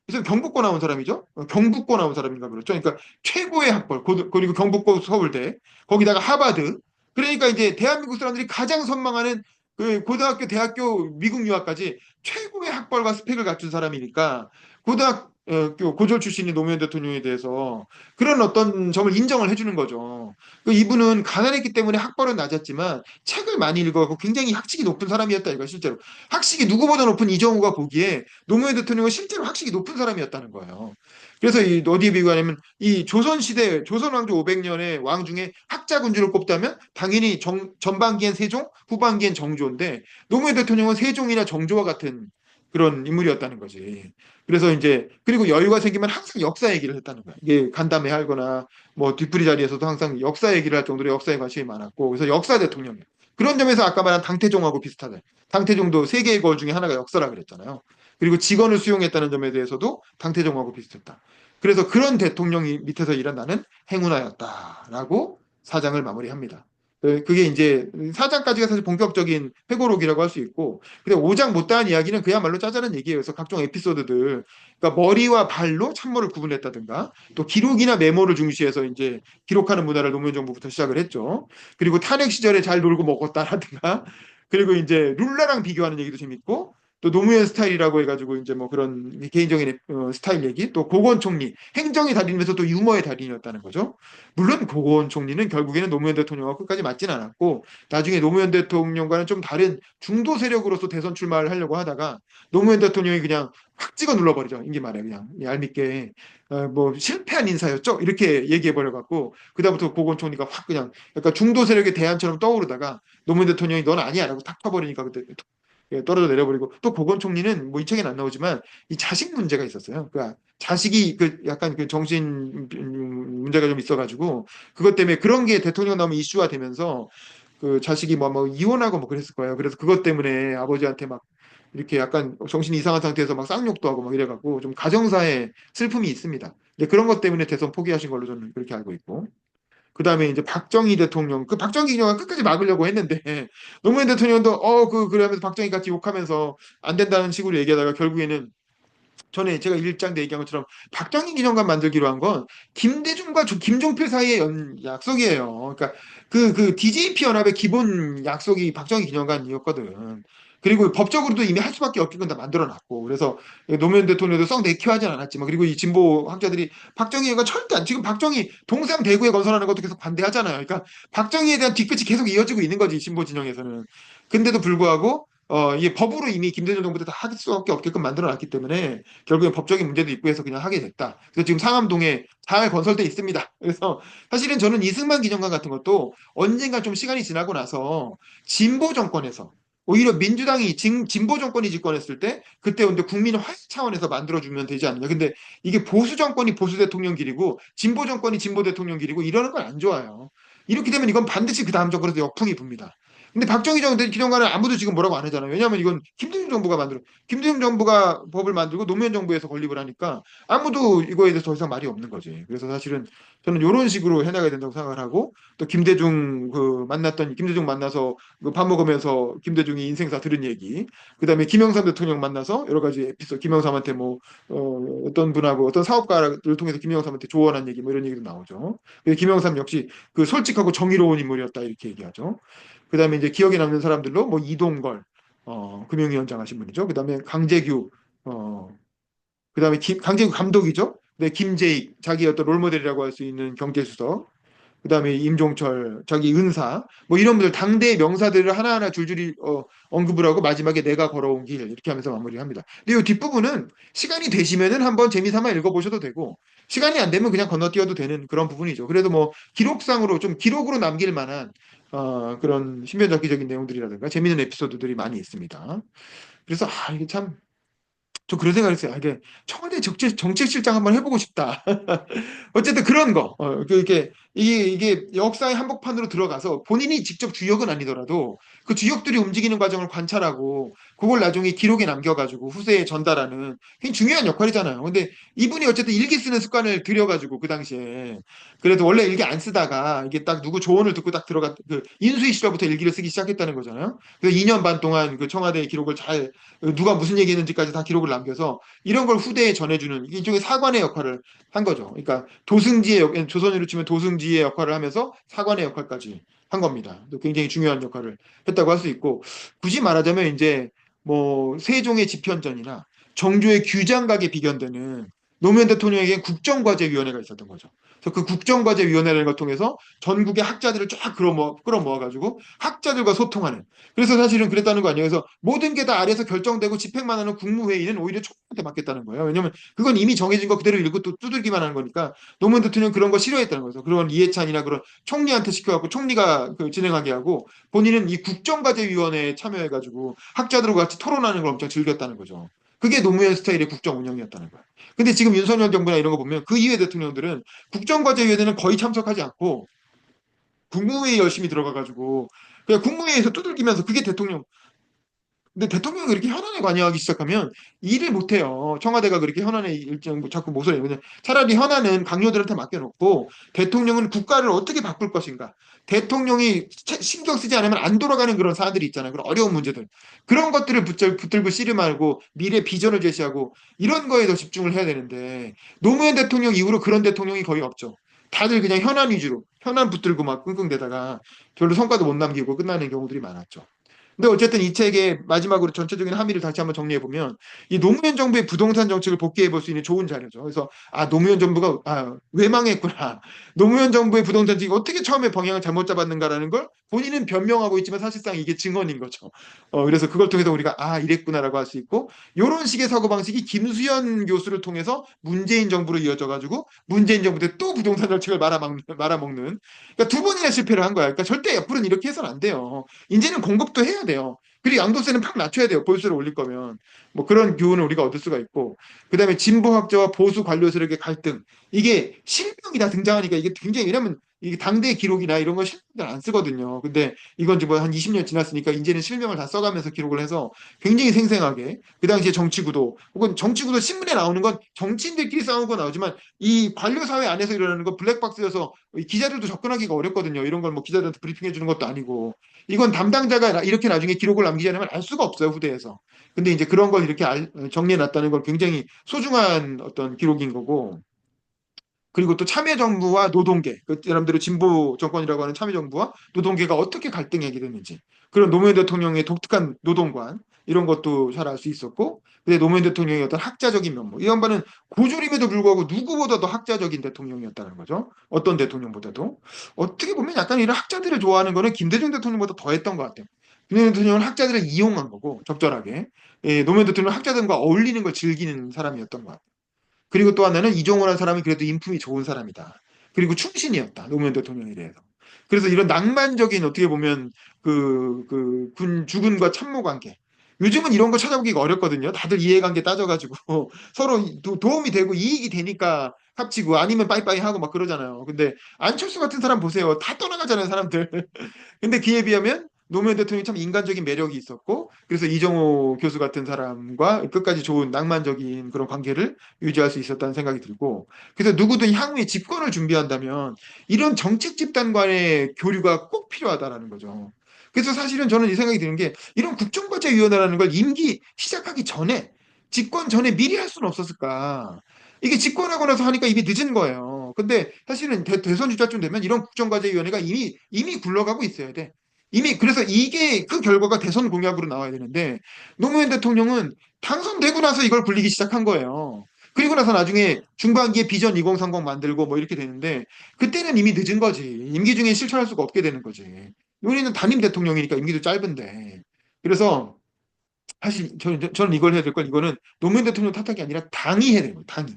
그래서 경북고 나온 사람이죠. 경북고 나온 사람인가 그렇죠. 그러니까 최고의 학벌, 그리고 경북고 서울대, 거기다가 하버드. 그러니까 이제 대한민국 사람들이 가장 선망하는 그 고등학교, 대학교, 미국 유학까지 최고의 학벌과 스펙을 갖춘 사람이니까 고등학교 고졸 출신인 노무현 대통령에 대해서 그런 어떤 점을 인정을 해주는 거죠. 이분은 가난했기 때문에 학벌은 낮았지만 책을 많이 읽어갖고 굉장히 학식이 높은 사람이었다 이거 실제로. 학식이 누구보다 높은 이정우가 보기에 노무현 대통령은 실제로 학식이 높은 사람이었다는 거예요. 그래서 어디에 비교하냐면 이 조선시대 조선 왕조 500년의 왕 중에 학자 군주를 꼽다면 당연히 전반기엔 세종, 후반기엔 정조인데 노무현 대통령은 세종이나 정조와 같은 그런 인물이었다는 거지. 그래서 이제 그리고 여유가 생기면 항상 역사 얘기를 했다는 거야. 이게 간담회 하거나 뭐 뒤풀이 자리에서도 항상 역사 얘기를 할 정도로 역사에 관심이 많았고 그래서 역사 대통령이에요. 그런 점에서 아까 말한 당태종하고 비슷하다. 당태종도 세계의 거울 중에 하나가 역사라 그랬잖아요. 그리고 직원을 수용했다는 점에 대해서도 당태종하고 비슷했다. 그래서 그런 대통령이 밑에서 일한 나는 행운아였다라고 사장을 마무리합니다. 그게 이제 사장까지가 사실 본격적인 회고록이라고 할 수 있고, 근데 5장 못다한 이야기는 그야말로 짜잘한 얘기예요. 그래서 각종 에피소드들, 그러니까 머리와 발로 참모를 구분했다든가, 또 기록이나 메모를 중시해서 이제 기록하는 문화를 노무현 정부부터 시작을 했죠. 그리고 탄핵 시절에 잘 놀고 먹었다라든가, 그리고 이제 룰라랑 비교하는 얘기도 재밌고, 또 노무현 스타일이라고 해가지고 이제 뭐 그런 개인적인 스타일 얘기, 또 고건 총리 행정의 달인이면서 또 유머의 달인이었다는 거죠. 물론 고건 총리는 결국에는 노무현 대통령과 끝까지 맞진 않았고 나중에 노무현 대통령과는 좀 다른 중도 세력으로서 대선 출마를 하려고 하다가 노무현 대통령이 그냥 확 찍어 눌러버리죠. 인기 말해 그냥 얄밉게 뭐 실패한 인사였죠. 이렇게 얘기해 버려갖고 그다음부터 고건 총리가 확 그냥 약간 중도 세력의 대안처럼 떠오르다가 노무현 대통령이 넌 아니야라고 탁 쳐버리니까 그때 떨어져 내려버리고 또 고건 총리는 뭐 이 책엔 안 나오지만 이 자식 문제가 있었어요. 그러니까 자식이 그 약간 그 정신 문제가 좀 있어가지고 그것 때문에 그런 게 대통령 나오면 이슈화 되면서 그 자식이 뭐 이혼하고 뭐 그랬을 거예요. 그래서 그것 때문에 아버지한테 막 이렇게 약간 정신이 이상한 상태에서 막 쌍욕도 하고 막 이래갖고 좀 가정사에 슬픔이 있습니다. 근데 그런 것 때문에 대선 포기하신 걸로 저는 그렇게 알고 있고. 그 다음에 이제 박정희 대통령, 그 박정희 기념관 끝까지 막으려고 했는데, 노무현 대통령도, 그러면서 박정희 같이 욕하면서 안 된다는 식으로 얘기하다가 결국에는 전에 제가 일장 때 얘기한 것처럼 박정희 기념관 만들기로 한 건 김대중과 김종필 사이의 약속이에요. 그러니까 그 DJP 연합의 기본 약속이 박정희 기념관이었거든. 그리고 법적으로도 이미 할 수밖에 없게끔 다 만들어놨고 그래서 노무현 대통령도 썩 내키하진 않았지만 그리고 이 진보 학자들이 박정희가 절대 안 지금 박정희 동상 대구에 건설하는 것도 계속 반대하잖아요. 그러니까 박정희에 대한 뒤끝이 계속 이어지고 있는 거지 진보 진영에서는. 근데도 불구하고 이게 법으로 이미 김대중 정부 때 다 할 수밖에 없게끔 만들어놨기 때문에 결국엔 법적인 문제도 있고 해서 그냥 하게 됐다. 그래서 지금 상암동에 잘 건설돼 있습니다. 그래서 사실은 저는 이승만 기념관 같은 것도 언젠가 좀 시간이 지나고 나서 진보 정권에서 오히려 민주당이 진보 정권이 집권했을 때 그때 근데 국민 화해 차원에서 만들어주면 되지 않느냐. 근데 이게 보수 정권이 보수 대통령 길이고 진보 정권이 진보 대통령 길이고 이러는 건 안 좋아요. 이렇게 되면 이건 반드시 그 다음 정권에서 역풍이 붑니다. 근데 박정희 기념관은 아무도 지금 뭐라고 안 하잖아요. 왜냐하면 이건 김대중 정부가 법을 만들고 노무현 정부에서 건립을 하니까 아무도 이거에 대해서 더 이상 말이 없는 거지. 그래서 사실은 저는 이런 식으로 해나가야 된다고 생각을 하고 또 김대중 만나서 그밥 먹으면서 김대중이 인생사 들은 얘기, 그다음에 김영삼 대통령 만나서 여러 가지 에피소드, 김영삼한테 뭐 어떤 분하고 어떤 사업가를 통해서 김영삼한테 조언한 얘기 뭐 이런 얘기도 나오죠. 김영삼 역시 그 솔직하고 정의로운 인물이었다 이렇게 얘기하죠. 그다음에 이제 기억에 남는 사람들로 뭐 이동걸 금융위원장 하신 분이죠. 그다음에 강재규 어 그다음에 강재규 감독이죠. 네, 김재익 자기 어떤 롤모델이라고 할 수 있는 경제수석. 그다음에 임종철 자기 은사 뭐 이런 분들 당대의 명사들을 하나하나 줄줄이 언급을 하고 마지막에 내가 걸어온 길 이렇게 하면서 마무리합니다. 근데 이 뒷부분은 시간이 되시면은 한번 재미삼아 읽어보셔도 되고 시간이 안 되면 그냥 건너뛰어도 되는 그런 부분이죠. 그래도 뭐 기록상으로 좀 기록으로 남길 만한 그런 신변잡기적인 내용들이라든가 재미있는 에피소드들이 많이 있습니다. 그래서 이게 참 저 그런 생각을 했어요. 이게 청와대 정책실장 한번 해보고 싶다. 어쨌든 그런 거. 이게 역사의 한복판으로 들어가서 본인이 직접 주역은 아니더라도 그 주역들이 움직이는 과정을 관찰하고 그걸 나중에 기록에 남겨가지고 후세에 전달하는 굉장히 중요한 역할이잖아요. 근데 이분이 어쨌든 일기 쓰는 습관을 들여가지고 그 당시에 그래도 원래 일기 안 쓰다가 이게 딱 누구 조언을 듣고 딱 그 인수위 시절부터 일기를 쓰기 시작했다는 거잖아요. 그래서 2년 반 동안 그 청와대 기록을 잘 누가 무슨 얘기했는지까지 다 기록을 남겨서 이런 걸 후대에 전해주는 일종의 사관의 역할을 한 거죠. 그러니까 조선으로 치면 도승지의 역할을 하면서 사관의 역할까지 한 겁니다. 또 굉장히 중요한 역할을 했다고 할 수 있고 굳이 말하자면 이제 뭐 세종의 집현전이나 정조의 규장각에 비견되는 노무현 대통령에게 국정과제위원회가 있었던 거죠. 그래서 그 국정과제위원회를 통해서 전국의 학자들을 쫙 끌어모아가지고 학자들과 소통하는 그래서 사실은 그랬다는 거 아니에요. 그래서 모든 게 다 아래에서 결정되고 집행만 하는 국무회의는 오히려 총리한테 맡겼다는 거예요. 왜냐하면 그건 이미 정해진 거 그대로 읽고 또 두들기만 하는 거니까 노무현 대통령 그런 거 싫어했다는 거죠. 그런 이해찬이나 그런 총리한테 시켜갖고 총리가 그 진행하게 하고 본인은 이 국정과제위원회에 참여해가지고 학자들과 같이 토론하는 걸 엄청 즐겼다는 거죠. 그게 노무현 스타일의 국정 운영이었다는 거예요. 근데 지금 윤석열 정부나 이런 거 보면 그 이후의 대통령들은 국정과제위원회는 거의 참석하지 않고 국무회의 열심히 들어가가지고 그냥 국무회의에서 두들기면서 그게 대통령 근데 대통령이 그렇게 현안에 관여하기 시작하면 일을 못해요. 청와대가 그렇게 현안에 일정 자꾸 모서리 그냥 차라리 현안은 강요들한테 맡겨놓고 대통령은 국가를 어떻게 바꿀 것인가. 대통령이 신경 쓰지 않으면 안 돌아가는 그런 사안들이 있잖아요. 그런 어려운 문제들. 그런 것들을 붙들고 씨름하고 미래 비전을 제시하고 이런 거에 더 집중을 해야 되는데 노무현 대통령 이후로 그런 대통령이 거의 없죠. 다들 그냥 현안 위주로 현안 붙들고 막 끙끙대다가 별로 성과도 못 남기고 끝나는 경우들이 많았죠. 근데 어쨌든 이 책의 마지막으로 전체적인 함의를 다시 한번 정리해 보면 이 노무현 정부의 부동산 정책을 복귀해 볼 수 있는 좋은 자료죠. 그래서 아 노무현 정부가 왜 망했구나. 노무현 정부의 부동산 정책이 어떻게 처음에 방향을 잘못 잡았는가라는 걸 본인은 변명하고 있지만 사실상 이게 증언인 거죠. 그래서 그걸 통해서 우리가 아 이랬구나라고 할 수 있고 이런 식의 사고 방식이 김수현 교수를 통해서 문재인 정부로 이어져 가지고 문재인 정부 때 또 부동산 정책을 말아먹는 그러니까 두 번이나 실패를 한 거야. 그러니까 절대 앞으로는 이렇게 해서는 안 돼요. 이제는 공급도 해야 돼요. 그리고 양도세는 팍 낮춰야 돼요. 보유세를 올릴 거면. 뭐 그런 교훈을 우리가 얻을 수가 있고. 그다음에 진보학자와 보수 관료 세력의 갈등. 이게 실명이 다 등장하니까 이게 굉장히 왜냐면 이게 당대 기록이나 이런 거 실명을 안 쓰거든요. 근데 이건 지금 한 20년 지났으니까 이제는 실명을 다 써가면서 기록을 해서 굉장히 생생하게 그 당시에 정치구도 혹은 정치구도 신문에 나오는 건 정치인들끼리 싸우는 거 나오지만 이 관료 사회 안에서 일어나는 거 블랙박스여서 기자들도 접근하기가 어렵거든요. 이런 걸 뭐 기자들한테 브리핑해 주는 것도 아니고 이건 담당자가 이렇게 나중에 기록을 남기지 않으면 알 수가 없어요, 후대에서. 근데 이제 그런 걸 이렇게 정리해 놨다는 건 굉장히 소중한 어떤 기록인 거고. 그리고 또 참여정부와 노동계, 그 여러분들이 진보 정권이라고 하는 참여정부와 노동계가 어떻게 갈등하게 됐는지, 그런 노무현 대통령의 독특한 노동관, 이런 것도 잘 알 수 있었고, 근데 노무현 대통령의 어떤 학자적인 면모, 이 양반은 고졸임에도 불구하고 누구보다도 학자적인 대통령이었다는 거죠. 어떤 대통령보다도. 어떻게 보면 약간 이런 학자들을 좋아하는 거는 김대중 대통령보다 더 했던 것 같아요. 김대중 대통령은 학자들을 이용한 거고, 적절하게. 예, 노무현 대통령은 학자들과 어울리는 걸 즐기는 사람이었던 것 같아요. 그리고 또 하나는 이종호라는 사람이 그래도 인품이 좋은 사람이다. 그리고 충신이었다. 노무현 대통령에 대해서. 그래서 이런 낭만적인 어떻게 보면 군 주군과 참모 관계. 요즘은 이런 거 찾아보기가 어렵거든요. 다들 이해관계 따져가지고 서로 도움이 되고 이익이 되니까 합치고 아니면 빠이빠이 하고 막 그러잖아요. 근데 안철수 같은 사람 보세요. 다 떠나가잖아요, 사람들. 근데 그에 비하면 노무현 대통령이 참 인간적인 매력이 있었고 그래서 이정호 교수 같은 사람과 끝까지 좋은 낭만적인 그런 관계를 유지할 수 있었다는 생각이 들고 그래서 누구든 향후에 집권을 준비한다면 이런 정책 집단 간의 교류가 꼭 필요하다라는 거죠. 그래서 사실은 저는 이 생각이 드는 게 이런 국정과제위원회라는 걸 임기 시작하기 전에 집권 전에 미리 할 수는 없었을까? 이게 집권하고 나서 하니까 이미 늦은 거예요. 근데 사실은 대선 주자쯤 되면 이런 국정과제위원회가 이미 굴러가고 있어야 돼. 이미 그래서 이게 그 결과가 대선 공약으로 나와야 되는데 노무현 대통령은 당선되고 나서 이걸 굴리기 시작한 거예요. 그리고 나서 나중에 중반기에 비전 2030 만들고 뭐 이렇게 되는데 그때는 이미 늦은 거지. 임기 중에 실천할 수가 없게 되는 거지. 우리는 단임 대통령이니까 임기도 짧은데. 그래서 사실 저는 이걸 해야 될 건 이거는 노무현 대통령 탓하기 아니라 당이 해야 되는 거예요. 당이.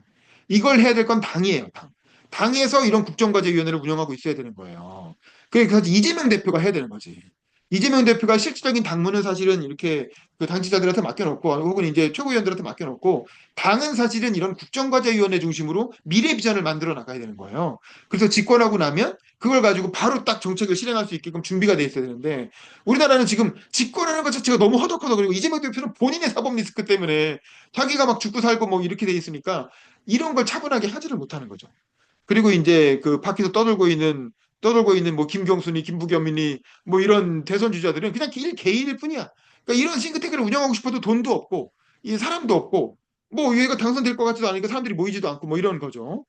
이걸 해야 될 건 당이에요. 당. 당에서 이런 국정과제위원회를 운영하고 있어야 되는 거예요. 그래서 이재명 대표가 해야 되는 거지. 이재명 대표가 실질적인 당무는 사실은 이렇게 그 당직자들한테 맡겨놓고 혹은 이제 최고위원들한테 맡겨놓고 당은 사실은 이런 국정과제위원회 중심으로 미래 비전을 만들어 나가야 되는 거예요. 그래서 집권하고 나면 그걸 가지고 바로 딱 정책을 실행할 수 있게끔 준비가 돼 있어야 되는데 우리나라는 지금 집권하는 것 자체가 너무 허덕허덕 그리고 이재명 대표는 본인의 사법 리스크 때문에 자기가 막 죽고 살고 뭐 이렇게 돼 있으니까 이런 걸 차분하게 하지를 못하는 거죠. 그리고 이제 그 밖에서 떠돌고 있는 뭐 김경순이 김부겸이니 뭐 이런 대선 주자들은 그냥 개인일 뿐이야. 그러니까 이런 싱크탱크를 운영하고 싶어도 돈도 없고 이 사람도 없고 뭐 얘가 당선될 것 같지도 않으니까 사람들이 모이지도 않고 뭐 이런 거죠.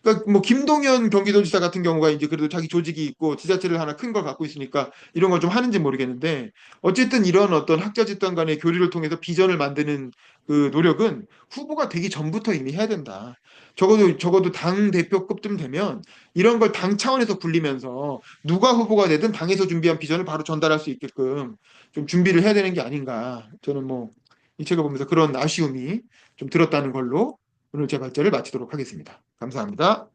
그러니까 뭐 김동연 경기도지사 같은 경우가 이제 그래도 자기 조직이 있고 지자체를 하나 큰 걸 갖고 있으니까 이런 걸 좀 하는지 모르겠는데 어쨌든 이런 어떤 학자 집단 간의 교류를 통해서 비전을 만드는 그 노력은 후보가 되기 전부터 이미 해야 된다. 적어도 당 대표급쯤 되면 이런 걸 당 차원에서 굴리면서 누가 후보가 되든 당에서 준비한 비전을 바로 전달할 수 있게끔 좀 준비를 해야 되는 게 아닌가. 저는 뭐 이 책을 보면서 그런 아쉬움이 좀 들었다는 걸로 오늘 제 발제를 마치도록 하겠습니다. 감사합니다.